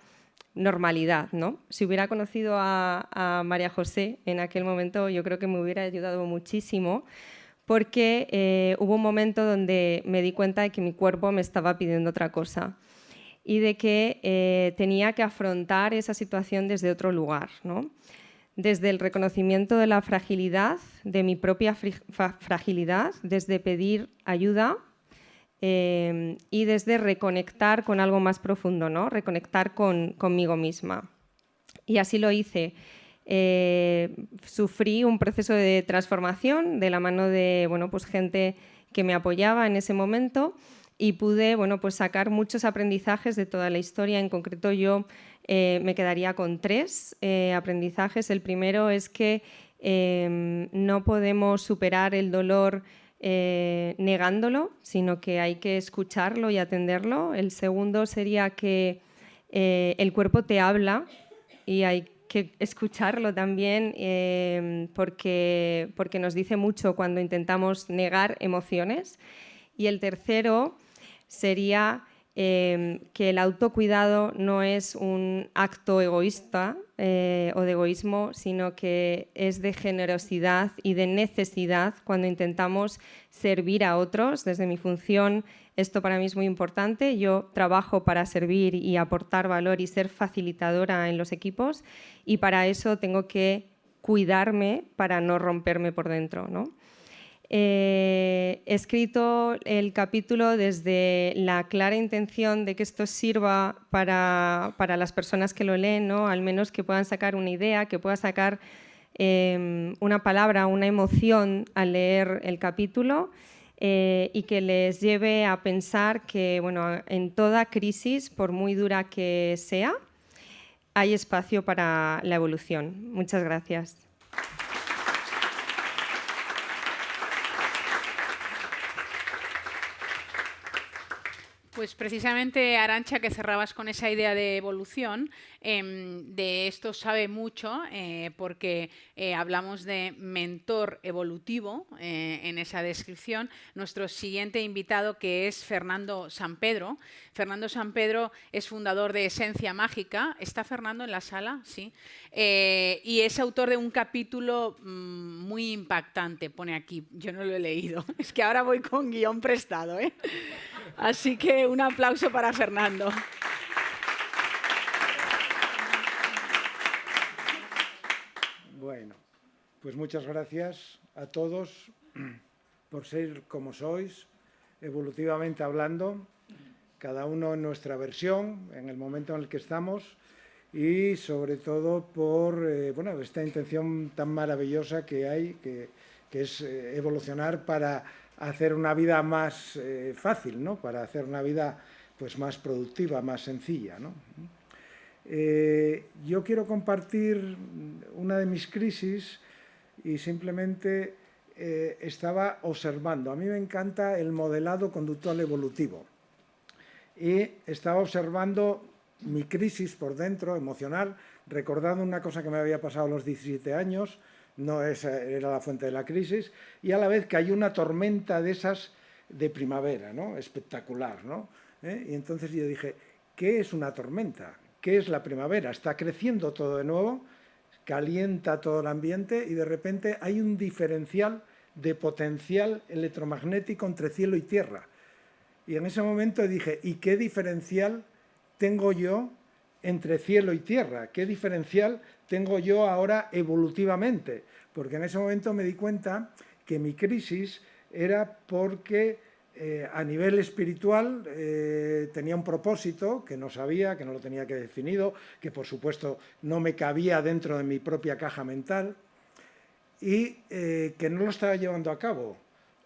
normalidad, ¿no? Si hubiera conocido a María José en aquel momento, yo creo que me hubiera ayudado muchísimo, porque hubo un momento donde me di cuenta de que mi cuerpo me estaba pidiendo otra cosa y de que tenía que afrontar esa situación desde otro lugar, ¿no? Desde el reconocimiento de la fragilidad, de mi propia fragilidad, desde pedir ayuda y desde reconectar con algo más profundo, ¿no? Reconectar conmigo misma. Y así lo hice. Sufrí un proceso de transformación de la mano de bueno, pues gente que me apoyaba en ese momento, y pude bueno, pues sacar muchos aprendizajes de toda la historia. En concreto, yo me quedaría con 3 aprendizajes. El primero es que no podemos superar el dolor negándolo, sino que hay que escucharlo y atenderlo. El segundo sería que el cuerpo te habla y hay que escucharlo también porque nos dice mucho cuando intentamos negar emociones. Y el tercero sería que el autocuidado no es un acto egoísta o de egoísmo, sino que es de generosidad y de necesidad cuando intentamos servir a otros. Desde mi función, esto para mí es muy importante. Yo trabajo para servir y aportar valor y ser facilitadora en los equipos, y para eso tengo que cuidarme para no romperme por dentro, ¿no? He escrito el capítulo desde la clara intención de que esto sirva para las personas que lo leen, ¿no? Al menos que puedan sacar una idea, que puedan sacar una palabra, una emoción al leer el capítulo, y que les lleve a pensar que bueno, en toda crisis, por muy dura que sea, hay espacio para la evolución. Muchas gracias. Pues precisamente, Arantxa, que cerrabas con esa idea de evolución, de esto sabe mucho porque hablamos de mentor evolutivo en esa descripción. Nuestro siguiente invitado, que es Fernando Sampedro. Fernando Sampedro es fundador de Esencia Mágica. ¿Está Fernando en la sala? Sí. Y es autor de un capítulo muy impactante, pone aquí. Yo no lo he leído. Es que ahora voy con guión prestado, ¿eh? Así que un aplauso para Fernando. Pues muchas gracias a todos por ser como sois, evolutivamente hablando, cada uno en nuestra versión, en el momento en el que estamos, y sobre todo por bueno, esta intención tan maravillosa que hay, que es evolucionar para hacer una vida más fácil, ¿no? Para hacer una vida pues, más productiva, más sencilla, ¿no? Yo quiero compartir una de mis crisis y simplemente estaba observando. A mí me encanta el modelado conductual evolutivo y estaba observando mi crisis por dentro, emocional, recordando una cosa que me había pasado a los 17 años, no esa era la fuente de la crisis, y a la vez que hay una tormenta de esas de primavera, ¿no? Espectacular, ¿no? Y entonces yo dije, ¿qué es una tormenta? ¿Qué es la primavera? Está creciendo todo de nuevo, calienta todo el ambiente y de repente hay un diferencial de potencial electromagnético entre cielo y tierra. Y en ese momento dije, ¿y qué diferencial tengo yo entre cielo y tierra? ¿Qué diferencial tengo yo ahora evolutivamente? Porque en ese momento me di cuenta que mi crisis era porque a nivel espiritual tenía un propósito que no sabía, que no lo tenía que definido, que por supuesto no me cabía dentro de mi propia caja mental y que no lo estaba llevando a cabo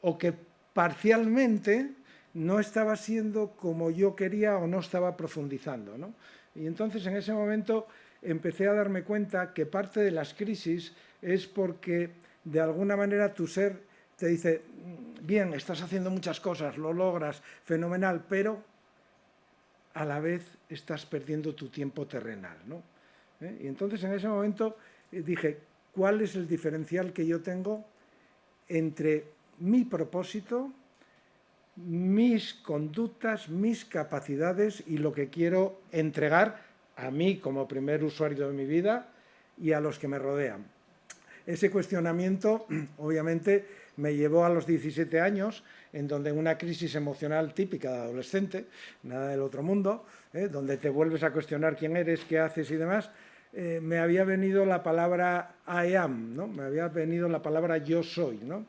o que parcialmente no estaba siendo como yo quería o no estaba profundizando, ¿no? Y entonces en ese momento empecé a darme cuenta que parte de las crisis es porque de alguna manera tu ser te dice, bien, estás haciendo muchas cosas, lo logras, fenomenal, pero a la vez estás perdiendo tu tiempo terrenal, ¿no? Y entonces en ese momento dije, ¿cuál es el diferencial que yo tengo entre mi propósito, mis conductas, mis capacidades y lo que quiero entregar a mí como primer usuario de mi vida y a los que me rodean? Ese cuestionamiento, obviamente, me llevó a los 17 años, en donde en una crisis emocional típica de adolescente, nada del otro mundo, donde te vuelves a cuestionar quién eres, qué haces y demás, me había venido la palabra I am, ¿no? Me había venido la palabra yo soy, ¿no?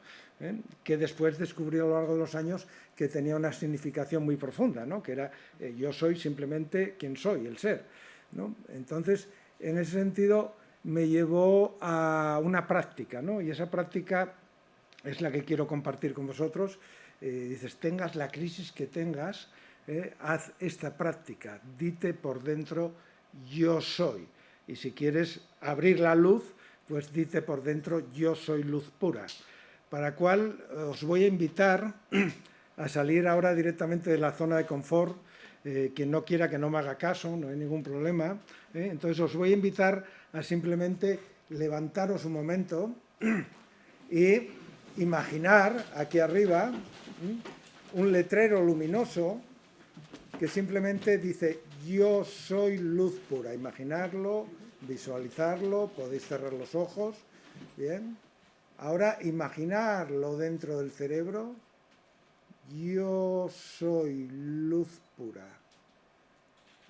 Que después descubrí a lo largo de los años que tenía una significación muy profunda, ¿no? Que era yo soy simplemente quien soy, el ser, ¿no? Entonces, en ese sentido, me llevó a una práctica, ¿no? Y esa práctica es la que quiero compartir con vosotros. Dices, tengas la crisis que tengas, haz esta práctica, dite por dentro yo soy. Y si quieres abrir la luz, pues dite por dentro yo soy luz pura. Para cual os voy a invitar a salir ahora directamente de la zona de confort. Quien no quiera que no me haga caso, no hay ningún problema. Entonces os voy a invitar a simplemente levantaros un momento y imaginar aquí arriba un letrero luminoso que simplemente dice yo soy luz pura. Imaginarlo, visualizarlo, podéis cerrar los ojos. Bien. Ahora imaginarlo dentro del cerebro. Yo soy luz pura.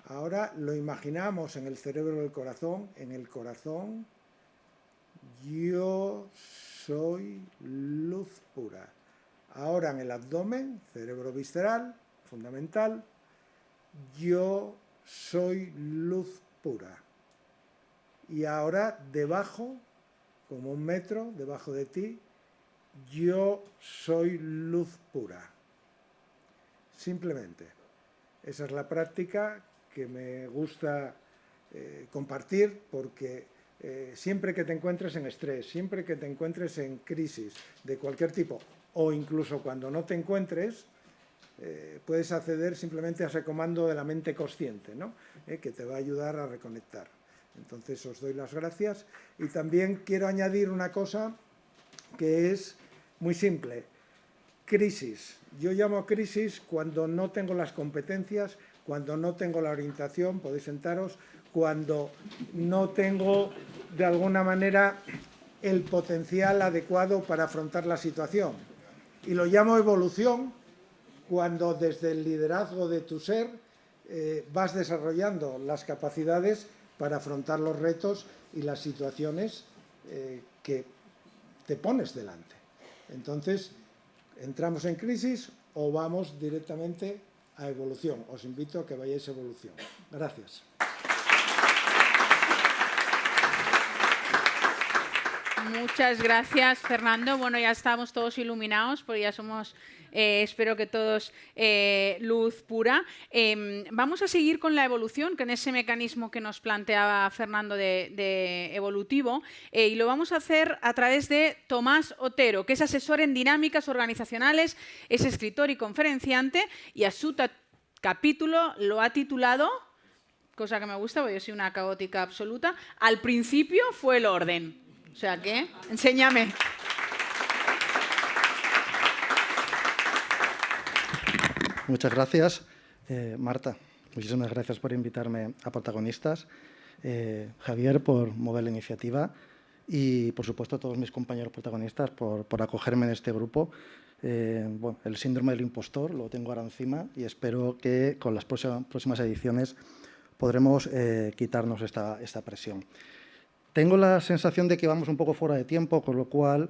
Ahora lo imaginamos en el cerebro del corazón, en el corazón. Yo soy luz pura. Ahora en el abdomen, cerebro visceral, fundamental. Yo soy luz pura. Y ahora debajo, como 1 metro debajo de ti, yo soy luz pura. Simplemente. Esa es la práctica que me gusta compartir porque siempre que te encuentres en estrés, siempre que te encuentres en crisis de cualquier tipo o incluso cuando no te encuentres, puedes acceder simplemente a ese comando de la mente consciente, ¿no? Que te va a ayudar a reconectar. Entonces os doy las gracias y también quiero añadir una cosa que es muy simple. Crisis. Yo llamo crisis cuando no tengo las competencias, cuando no tengo la orientación, podéis sentaros, cuando no tengo de alguna manera el potencial adecuado para afrontar la situación. Y lo llamo evolución cuando desde el liderazgo de tu ser vas desarrollando las capacidades para afrontar los retos y las situaciones que te pones delante. Entonces, ¿entramos en crisis o vamos directamente a evolución? Os invito a que vayáis a evolución. Gracias. Muchas gracias, Fernando. Bueno, ya estamos todos iluminados, porque ya somos, espero que todos, luz pura. Vamos a seguir con la evolución, con ese mecanismo que nos planteaba Fernando de evolutivo, y lo vamos a hacer a través de Tomás Otero, que es asesor en dinámicas organizacionales, es escritor y conferenciante, y a su capítulo lo ha titulado, cosa que me gusta, porque yo soy una caótica absoluta, Al principio fue el orden. O sea que, enséñame. Muchas gracias, Marta. Muchísimas gracias por invitarme a Protagonistas. Javier, por mover la iniciativa. Y, por supuesto, a todos mis compañeros protagonistas por acogerme en este grupo. Bueno, el síndrome del impostor lo tengo ahora encima y espero que con las próximas ediciones podremos quitarnos esta presión. Tengo la sensación de que vamos un poco fuera de tiempo, con lo cual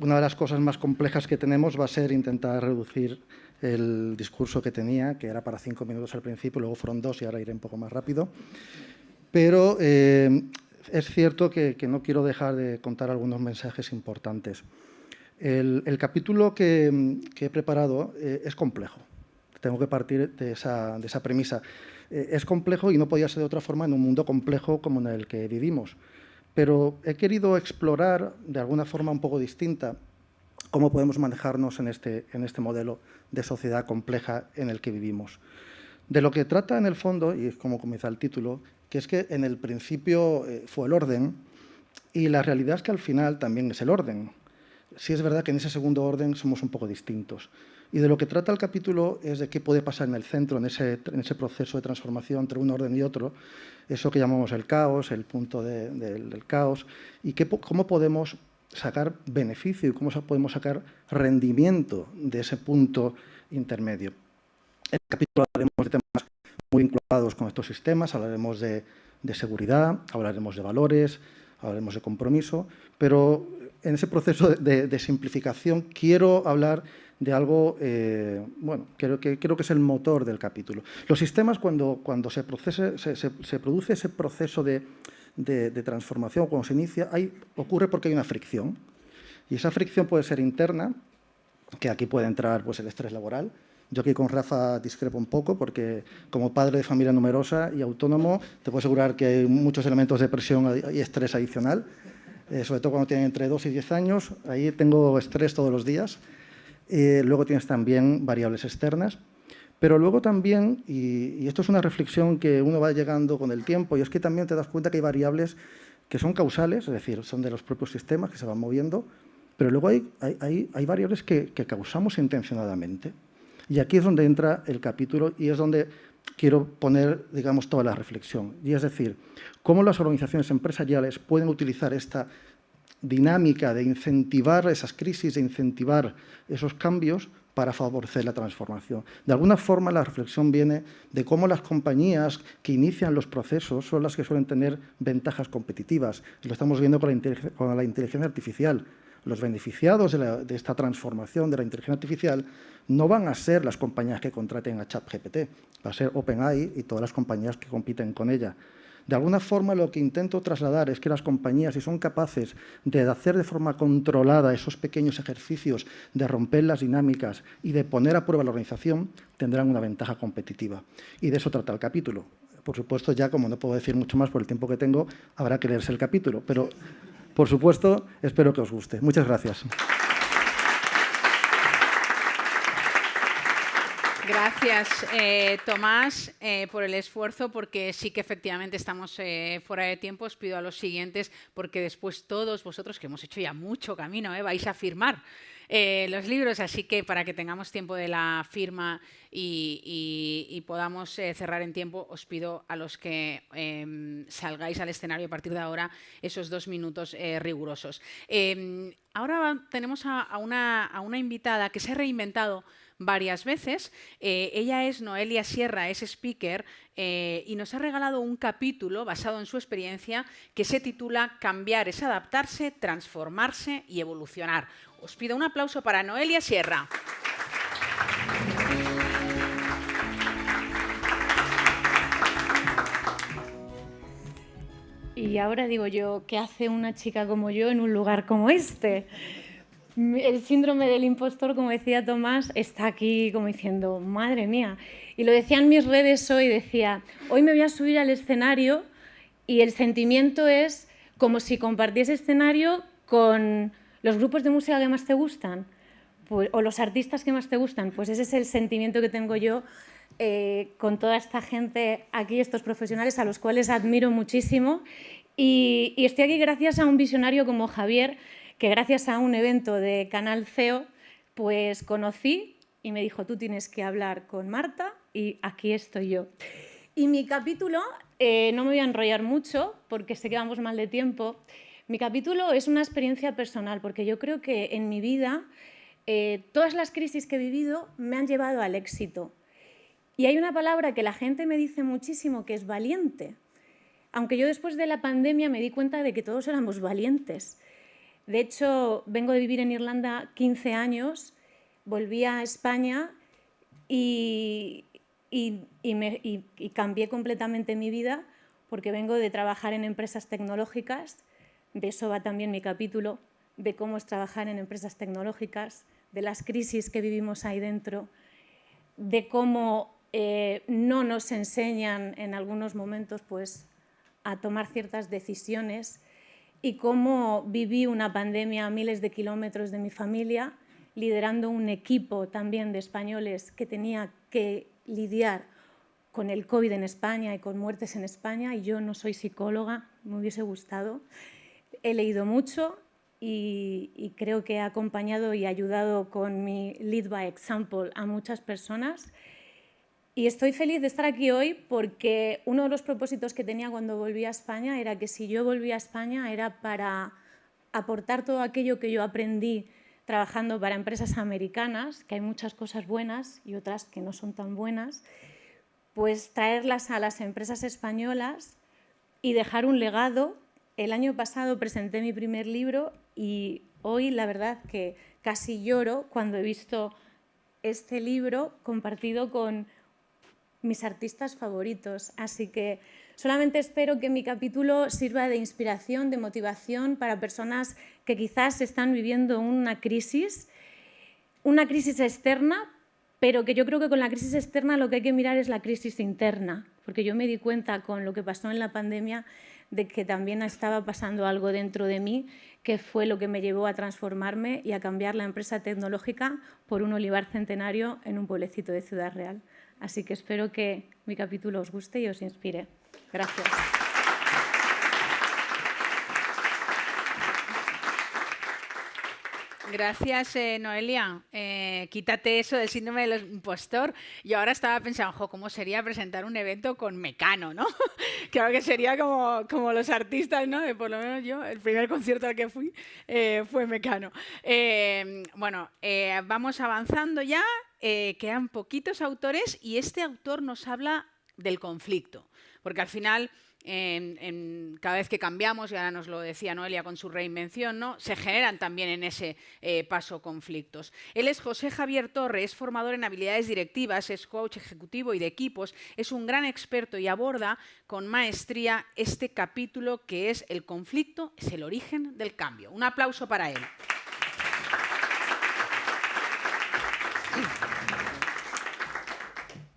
una de las cosas más complejas que tenemos va a ser intentar reducir el discurso que tenía, que era para 5 minutos al principio, luego fueron 2 y ahora iré un poco más rápido. Pero es cierto que no quiero dejar de contar algunos mensajes importantes. El capítulo que he preparado es complejo. Tengo que partir de esa premisa. Es complejo y no podía ser de otra forma en un mundo complejo como en el que vivimos. Pero he querido explorar de alguna forma un poco distinta cómo podemos manejarnos en este modelo de sociedad compleja en el que vivimos. De lo que trata en el fondo, y es como comienza el título, que es que en el principio fue el orden y la realidad es que al final también es el orden. Sí es verdad que en ese segundo orden somos un poco distintos. Y de lo que trata el capítulo es de qué puede pasar en el centro, en ese proceso de transformación entre un orden y otro, eso que llamamos el caos, el punto del caos, y cómo podemos sacar beneficio y cómo podemos sacar rendimiento de ese punto intermedio. En el capítulo hablaremos de temas muy vinculados con estos sistemas, hablaremos de seguridad, hablaremos de valores, hablaremos de compromiso, pero en ese proceso de simplificación quiero hablar de algo, bueno, creo que es el motor del capítulo. Los sistemas, cuando se produce ese proceso de transformación, cuando se inicia, ocurre porque hay una fricción. Y esa fricción puede ser interna, que aquí puede entrar pues, el estrés laboral. Yo aquí con Rafa discrepo un poco, porque como padre de familia numerosa y autónomo, te puedo asegurar que hay muchos elementos de presión y estrés adicional, sobre todo cuando tienen entre 2 y 10 años. Ahí tengo estrés todos los días. Luego tienes también variables externas, pero luego también, y esto es una reflexión que uno va llegando con el tiempo, y es que también te das cuenta que hay variables que son causales, es decir, son de los propios sistemas que se van moviendo, pero luego hay variables que causamos intencionadamente. Y aquí es donde entra el capítulo y es donde quiero poner, digamos, toda la reflexión. Y es decir, cómo las organizaciones empresariales pueden utilizar esta dinámica de incentivar esas crisis, de incentivar esos cambios para favorecer la transformación. De alguna forma, la reflexión viene de cómo las compañías que inician los procesos son las que suelen tener ventajas competitivas. Lo estamos viendo con la inteligencia artificial. Los beneficiados de esta transformación de la inteligencia artificial no van a ser las compañías que contraten a ChatGPT, va a ser OpenAI y todas las compañías que compiten con ella. De alguna forma, lo que intento trasladar es que las compañías, si son capaces de hacer de forma controlada esos pequeños ejercicios, de romper las dinámicas y de poner a prueba la organización, tendrán una ventaja competitiva. Y de eso trata el capítulo. Por supuesto, ya como no puedo decir mucho más por el tiempo que tengo, habrá que leerse el capítulo. Pero, por supuesto, espero que os guste. Muchas gracias. Gracias, Tomás, por el esfuerzo, porque sí que efectivamente estamos fuera de tiempo. Os pido a los siguientes, porque después todos vosotros, que hemos hecho ya mucho camino, vais a firmar los libros, así que para que tengamos tiempo de la firma y podamos cerrar en tiempo, os pido a los que salgáis al escenario a partir de ahora esos 2 minutos rigurosos. Ahora tenemos a una invitada que se ha reinventado varias veces. Ella es Noelia Sierra, es speaker y nos ha regalado un capítulo basado en su experiencia que se titula Cambiar es adaptarse, transformarse y evolucionar. Os pido un aplauso para Noelia Sierra. Y ahora digo yo, ¿qué hace una chica como yo en un lugar como este? El síndrome del impostor, como decía Tomás, está aquí como diciendo, madre mía. Y lo decía en mis redes hoy, decía, hoy me voy a subir al escenario y el sentimiento es como si compartiese escenario con los grupos de música que más te gustan pues, o los artistas que más te gustan. Pues ese es el sentimiento que tengo yo con toda esta gente aquí, estos profesionales a los cuales admiro muchísimo. Y estoy aquí gracias a un visionario como Javier, que gracias a un evento de Canal CEO, pues conocí y me dijo, tú tienes que hablar con Marta y aquí estoy yo. Y mi capítulo, no me voy a enrollar mucho porque sé que vamos mal de tiempo, mi capítulo es una experiencia personal porque yo creo que en mi vida todas las crisis que he vivido me han llevado al éxito. Y hay una palabra que la gente me dice muchísimo que es valiente. Aunque yo después de la pandemia me di cuenta de que todos éramos valientes. De hecho, vengo de vivir en Irlanda 15 años, volví a España y cambié completamente mi vida porque vengo de trabajar en empresas tecnológicas, de eso va también mi capítulo, de cómo es trabajar en empresas tecnológicas, de las crisis que vivimos ahí dentro, de cómo no nos enseñan en algunos momentos pues, a tomar ciertas decisiones y cómo viví una pandemia a miles de kilómetros de mi familia, liderando un equipo también de españoles que tenía que lidiar con el COVID en España y con muertes en España, y yo no soy psicóloga, me hubiese gustado. He leído mucho y creo que he acompañado y ayudado con mi Lead by Example a muchas personas. Y estoy feliz de estar aquí hoy porque uno de los propósitos que tenía cuando volví a España era que si yo volvía a España era para aportar todo aquello que yo aprendí trabajando para empresas americanas, que hay muchas cosas buenas y otras que no son tan buenas, pues traerlas a las empresas españolas y dejar un legado. El año pasado presenté mi primer libro y hoy la verdad que casi lloro cuando he visto este libro compartido con mis artistas favoritos. Así que solamente espero que mi capítulo sirva de inspiración, de motivación para personas que quizás están viviendo una crisis externa, pero que yo creo que con la crisis externa lo que hay que mirar es la crisis interna, porque yo me di cuenta con lo que pasó en la pandemia de que también estaba pasando algo dentro de mí, que fue lo que me llevó a transformarme y a cambiar la empresa tecnológica por un olivar centenario en un pueblecito de Ciudad Real. Así que espero que mi capítulo os guste y os inspire. Gracias. Gracias, Noelia. Quítate eso del síndrome del impostor. Yo ahora estaba pensando, ¿cómo sería presentar un evento con Mecano, ¿no? Creo que sería como los artistas, ¿no? Por lo menos yo, el primer concierto al que fui fue Mecano. Vamos avanzando ya. Quedan poquitos autores y este autor nos habla del conflicto, porque al final cada vez que cambiamos, y ahora nos lo decía Noelia con su reinvención, ¿no? Se generan también en ese paso conflictos. Él es José Javier Torre, es formador en habilidades directivas, es coach ejecutivo y de equipos, es un gran experto y aborda con maestría este capítulo que es el conflicto, es el origen del cambio. Un aplauso para él.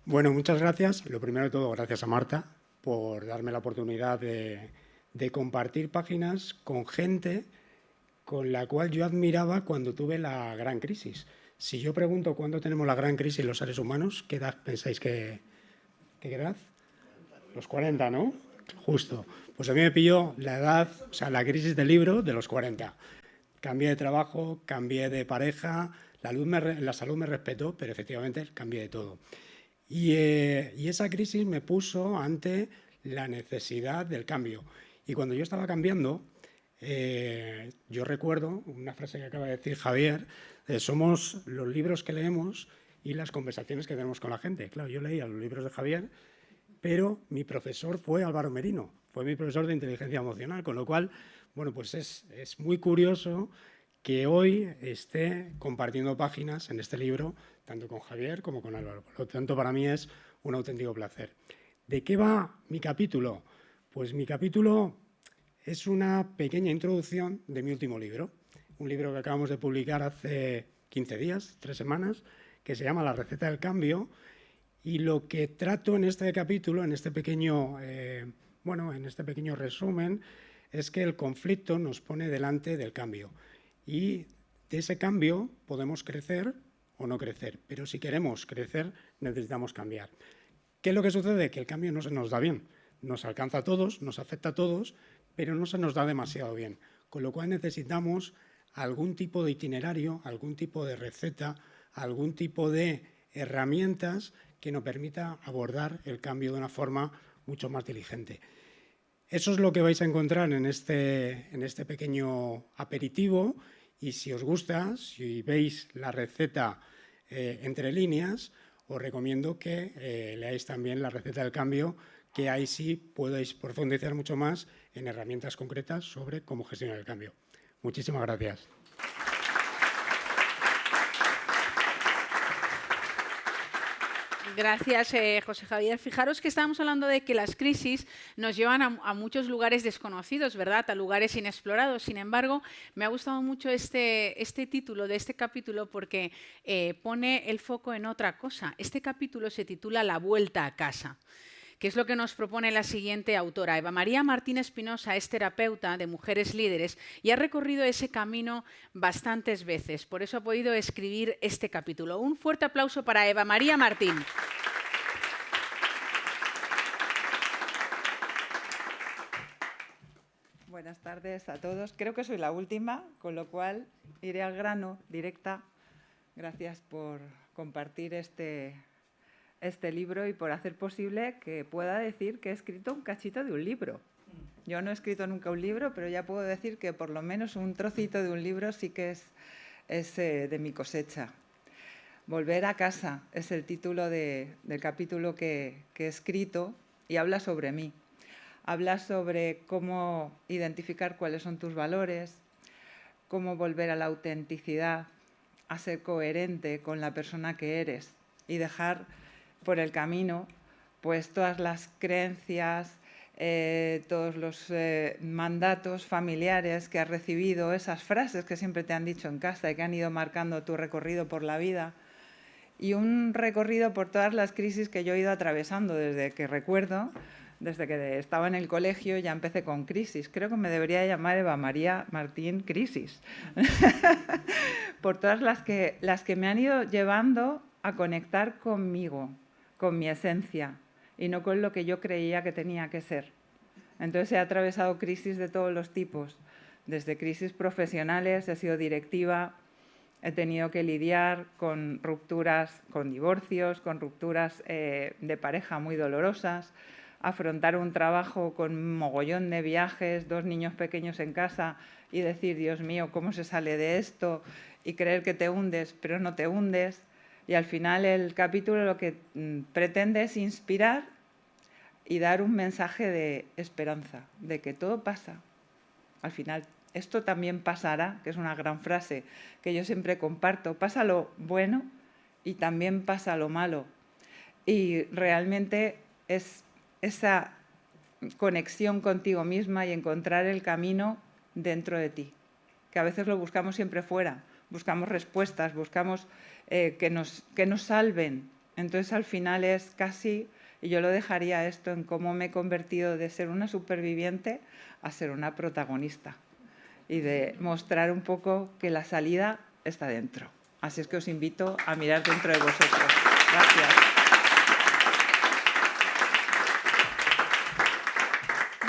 Bueno, muchas gracias. Lo primero de todo, gracias a Marta por darme la oportunidad de compartir páginas con gente con la cual yo admiraba cuando tuve la gran crisis. Si yo pregunto cuándo tenemos la gran crisis los seres humanos, ¿qué edad pensáis que qué edad? Los 40, ¿no? Justo. Pues a mí me pilló la edad, o sea, la crisis del libro de los 40. Cambié de trabajo, cambié de pareja, la salud me respetó, pero efectivamente cambié de todo. Y esa crisis me puso ante la necesidad del cambio. Y cuando yo estaba cambiando, yo recuerdo una frase que acaba de decir Javier, somos los libros que leemos y las conversaciones que tenemos con la gente. Claro, yo leía los libros de Javier, pero mi profesor fue Álvaro Merino, fue mi profesor de inteligencia emocional, con lo cual, bueno, pues es muy curioso que hoy esté compartiendo páginas en este libro, tanto con Javier como con Álvaro. Por lo tanto, para mí es un auténtico placer. ¿De qué va mi capítulo? Pues mi capítulo es una pequeña introducción de mi último libro, un libro que acabamos de publicar hace 15 días, 3 semanas, que se llama La receta del cambio, y lo que trato en este capítulo, en este pequeño resumen, es que el conflicto nos pone delante del cambio. Y de ese cambio podemos crecer o no crecer, pero si queremos crecer necesitamos cambiar. ¿Qué es lo que sucede? Que el cambio no se nos da bien, nos alcanza a todos, nos afecta a todos, pero no se nos da demasiado bien, con lo cual necesitamos algún tipo de itinerario, algún tipo de receta, algún tipo de herramientas que nos permita abordar el cambio de una forma mucho más diligente. Eso es lo que vais a encontrar en este pequeño aperitivo, y si os gusta, si veis la receta entre líneas, os recomiendo que leáis también la receta del cambio, que ahí sí podéis profundizar mucho más en herramientas concretas sobre cómo gestionar el cambio. Muchísimas gracias. Gracias, José Javier. Fijaros que estábamos hablando de que las crisis nos llevan a muchos lugares desconocidos, ¿verdad? A lugares inexplorados. Sin embargo, me ha gustado mucho este título de este capítulo porque pone el foco en otra cosa. Este capítulo se titula La vuelta a casa, que es lo que nos propone la siguiente autora. Eva María Martín Espinosa es terapeuta de mujeres líderes y ha recorrido ese camino bastantes veces. Por eso ha podido escribir este capítulo. Un fuerte aplauso para Eva María Martín. Buenas tardes a todos. Creo que soy la última, con lo cual iré al grano, directa. Gracias por compartir este libro y por hacer posible que pueda decir que he escrito un cachito de un libro. Yo no he escrito nunca un libro, pero ya puedo decir que por lo menos un trocito de un libro sí que es de mi cosecha. Volver a casa es el título del capítulo que he escrito y habla sobre mí. Habla sobre cómo identificar cuáles son tus valores, cómo volver a la autenticidad, a ser coherente con la persona que eres y dejar por el camino pues todas las creencias, todos los mandatos familiares que has recibido, esas frases que siempre te han dicho en casa y que han ido marcando tu recorrido por la vida, y un recorrido por todas las crisis que yo he ido atravesando desde que recuerdo. Desde que estaba en el colegio ya empecé con crisis. Creo que me debería llamar Eva María Martín Crisis. Por todas las que me han ido llevando a conectar conmigo, con mi esencia, y no con lo que yo creía que tenía que ser. Entonces he atravesado crisis de todos los tipos, desde crisis profesionales, he sido directiva, he tenido que lidiar con rupturas, con divorcios, con rupturas de pareja muy dolorosas, afrontar un trabajo con un mogollón de viajes, 2 niños pequeños en casa y decir, Dios mío, ¿cómo se sale de esto? Y creer que te hundes, pero no te hundes. Y al final el capítulo lo que pretende es inspirar y dar un mensaje de esperanza, de que todo pasa. Al final esto también pasará, que es una gran frase que yo siempre comparto. Pasa lo bueno y también pasa lo malo. Y realmente es esa conexión contigo misma y encontrar el camino dentro de ti, que a veces lo buscamos siempre fuera, buscamos respuestas, buscamos que nos salven. Entonces al final es casi, y yo lo dejaría esto en cómo me he convertido de ser una superviviente a ser una protagonista y de mostrar un poco que la salida está dentro. Así es que os invito a mirar dentro de vosotros. Gracias.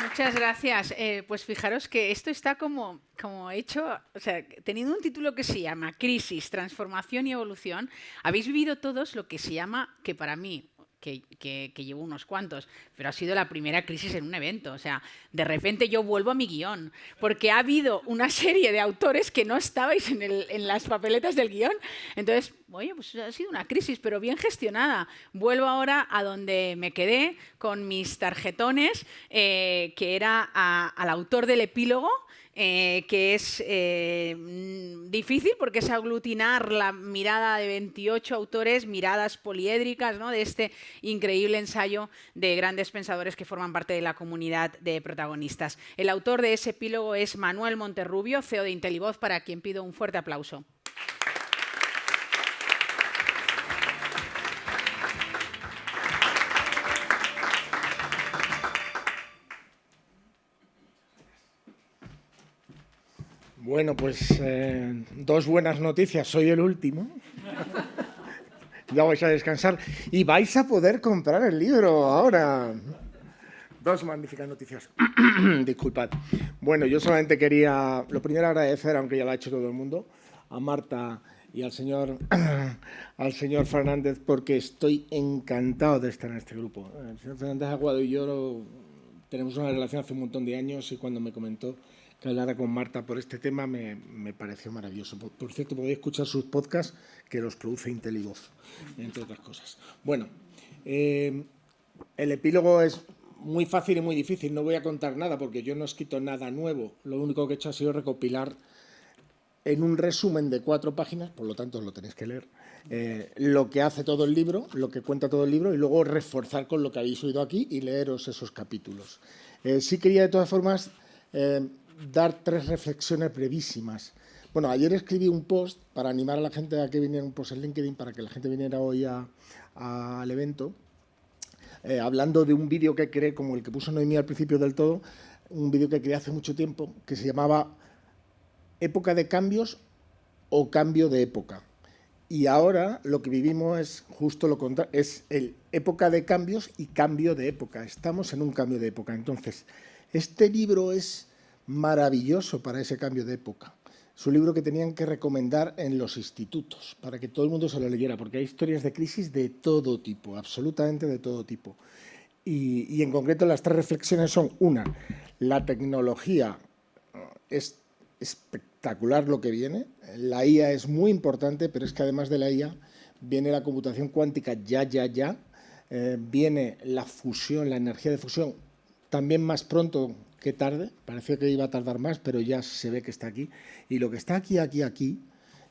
Muchas gracias. Pues fijaros que esto está como hecho, o sea, teniendo un título que se llama Crisis, Transformación y Evolución, habéis vivido todos lo que se llama, que para mí, que llevo unos cuantos, pero ha sido la primera crisis en un evento. O sea, de repente yo vuelvo a mi guión, porque ha habido una serie de autores que no estabais en las papeletas del guión. Entonces, oye, pues ha sido una crisis, pero bien gestionada. Vuelvo ahora a donde me quedé con mis tarjetones, que era al autor del epílogo, que es difícil porque es aglutinar la mirada de 28 autores, miradas poliédricas, ¿no?, de este increíble ensayo de grandes pensadores que forman parte de la comunidad de protagonistas. El autor de ese epílogo es Manuel Monterrubio, CEO de Intelivoz, para quien pido un fuerte aplauso. Bueno, pues dos buenas noticias. Soy el último. Ya vais a descansar. Y vais a poder comprar el libro ahora. Dos magníficas noticias. Disculpad. Bueno, yo solamente quería, lo primero, agradecer, aunque ya lo ha hecho todo el mundo, a Marta y al señor Fernández, porque estoy encantado de estar en este grupo. El señor Fernández Aguado y yo tenemos una relación hace un montón de años, y cuando me comentó que hablara con Marta por este tema me pareció maravilloso. Por cierto, podéis escuchar sus podcasts, que los produce Intelivoz, entre otras cosas. Bueno, el epílogo es muy fácil y muy difícil. No voy a contar nada porque yo no he escrito nada nuevo. Lo único que he hecho ha sido recopilar en un resumen de 4 páginas, por lo tanto os lo tenéis que leer, lo que hace todo el libro, lo que cuenta todo el libro, y luego reforzar con lo que habéis oído aquí y leeros esos capítulos. Sí quería, de todas formas, dar 3 reflexiones brevísimas. Bueno, ayer escribí un post para animar a la gente a que viniera, un post en LinkedIn para que la gente viniera hoy al evento, hablando de un vídeo que creé, como el que puso Noemí al principio del todo, un vídeo que creé hace mucho tiempo, que se llamaba Época de cambios o cambio de época. Y ahora lo que vivimos es justo lo contrario, es época de cambios y cambio de época. Estamos en un cambio de época. Entonces, este libro es maravilloso para ese cambio de época. Es un libro que tenían que recomendar en los institutos para que todo el mundo se lo leyera, porque hay historias de crisis de todo tipo, absolutamente de todo tipo. Y en concreto las 3 reflexiones son: una, la tecnología es espectacular lo que viene, la IA es muy importante, pero es que además de la IA viene la computación cuántica ya, viene la fusión, la energía de fusión, también más pronto que tarde, parecía que iba a tardar más, pero ya se ve que está aquí. Y lo que está aquí,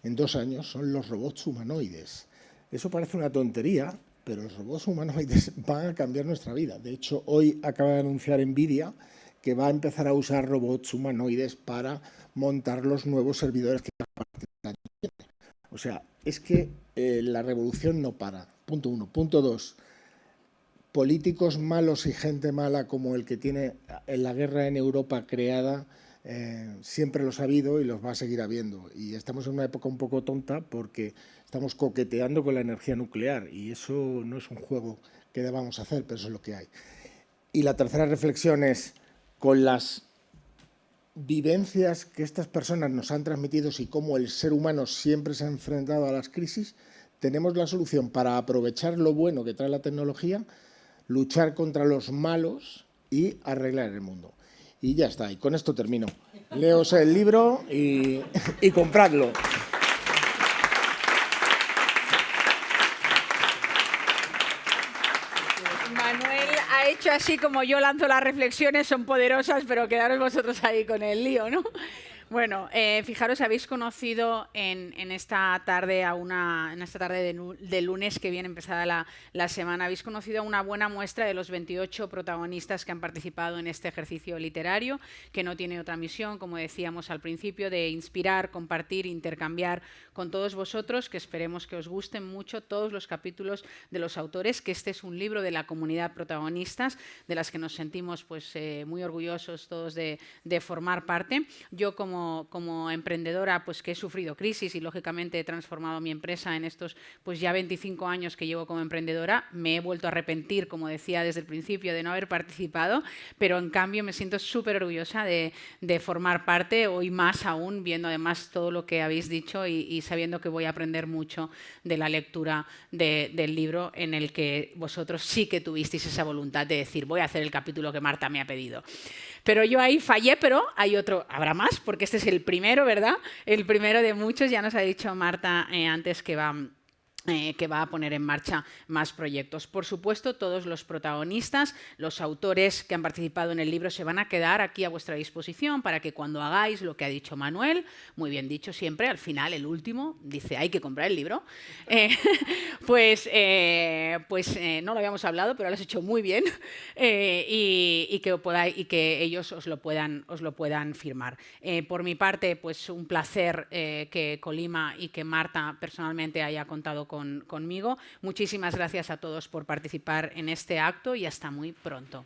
en 2 años, son los robots humanoides. Eso parece una tontería, pero los robots humanoides van a cambiar nuestra vida. De hecho, hoy acaba de anunciar NVIDIA que va a empezar a usar robots humanoides para montar los nuevos servidores que van a partir del año que viene. O sea, es que la revolución no para. Punto 1. Punto 2. Políticos malos y gente mala como el que tiene la guerra en Europa creada, siempre los ha habido y los va a seguir habiendo. Y estamos en una época un poco tonta porque estamos coqueteando con la energía nuclear y eso no es un juego que debamos hacer, pero eso es lo que hay. Y la tercera reflexión es: con las vivencias que estas personas nos han transmitido y cómo el ser humano siempre se ha enfrentado a las crisis, tenemos la solución para aprovechar lo bueno que trae la tecnología, luchar contra los malos y arreglar el mundo. Y ya está, y con esto termino. Leos el libro y compradlo. Manuel ha hecho así como yo lanzo las reflexiones, son poderosas, pero quedaros vosotros ahí con el lío, ¿no? Bueno, fijaros, habéis conocido en esta tarde, de lunes que viene empezada la semana, habéis conocido a una buena muestra de los 28 protagonistas que han participado en este ejercicio literario, que no tiene otra misión, como decíamos al principio, de inspirar, compartir, intercambiar con todos vosotros, que esperemos que os gusten mucho todos los capítulos de los autores, que este es un libro de la comunidad protagonistas, de las que nos sentimos pues, muy orgullosos todos de formar parte. Yo, como como emprendedora, pues que he sufrido crisis y lógicamente he transformado mi empresa en estos pues ya 25 años que llevo como emprendedora. Me he vuelto a arrepentir, como decía desde el principio, de no haber participado, pero en cambio me siento súper orgullosa de formar parte, hoy más aún, viendo además todo lo que habéis dicho y sabiendo que voy a aprender mucho de la lectura del libro, en el que vosotros sí que tuvisteis esa voluntad de decir, voy a hacer el capítulo que Marta me ha pedido. Pero yo ahí fallé, pero hay otro, habrá más, porque este es el primero, ¿verdad? El primero de muchos. Ya nos ha dicho Marta antes que va a poner en marcha más proyectos. Por supuesto, todos los protagonistas, los autores que han participado en el libro se van a quedar aquí a vuestra disposición para que cuando hagáis lo que ha dicho Manuel, muy bien dicho siempre, al final el último dice hay que comprar el libro, pues no lo habíamos hablado, pero lo has hecho muy bien y que ellos os lo puedan firmar. Por mi parte, pues un placer que Colima y que Marta personalmente haya contado conmigo. Muchísimas gracias a todos por participar en este acto y hasta muy pronto.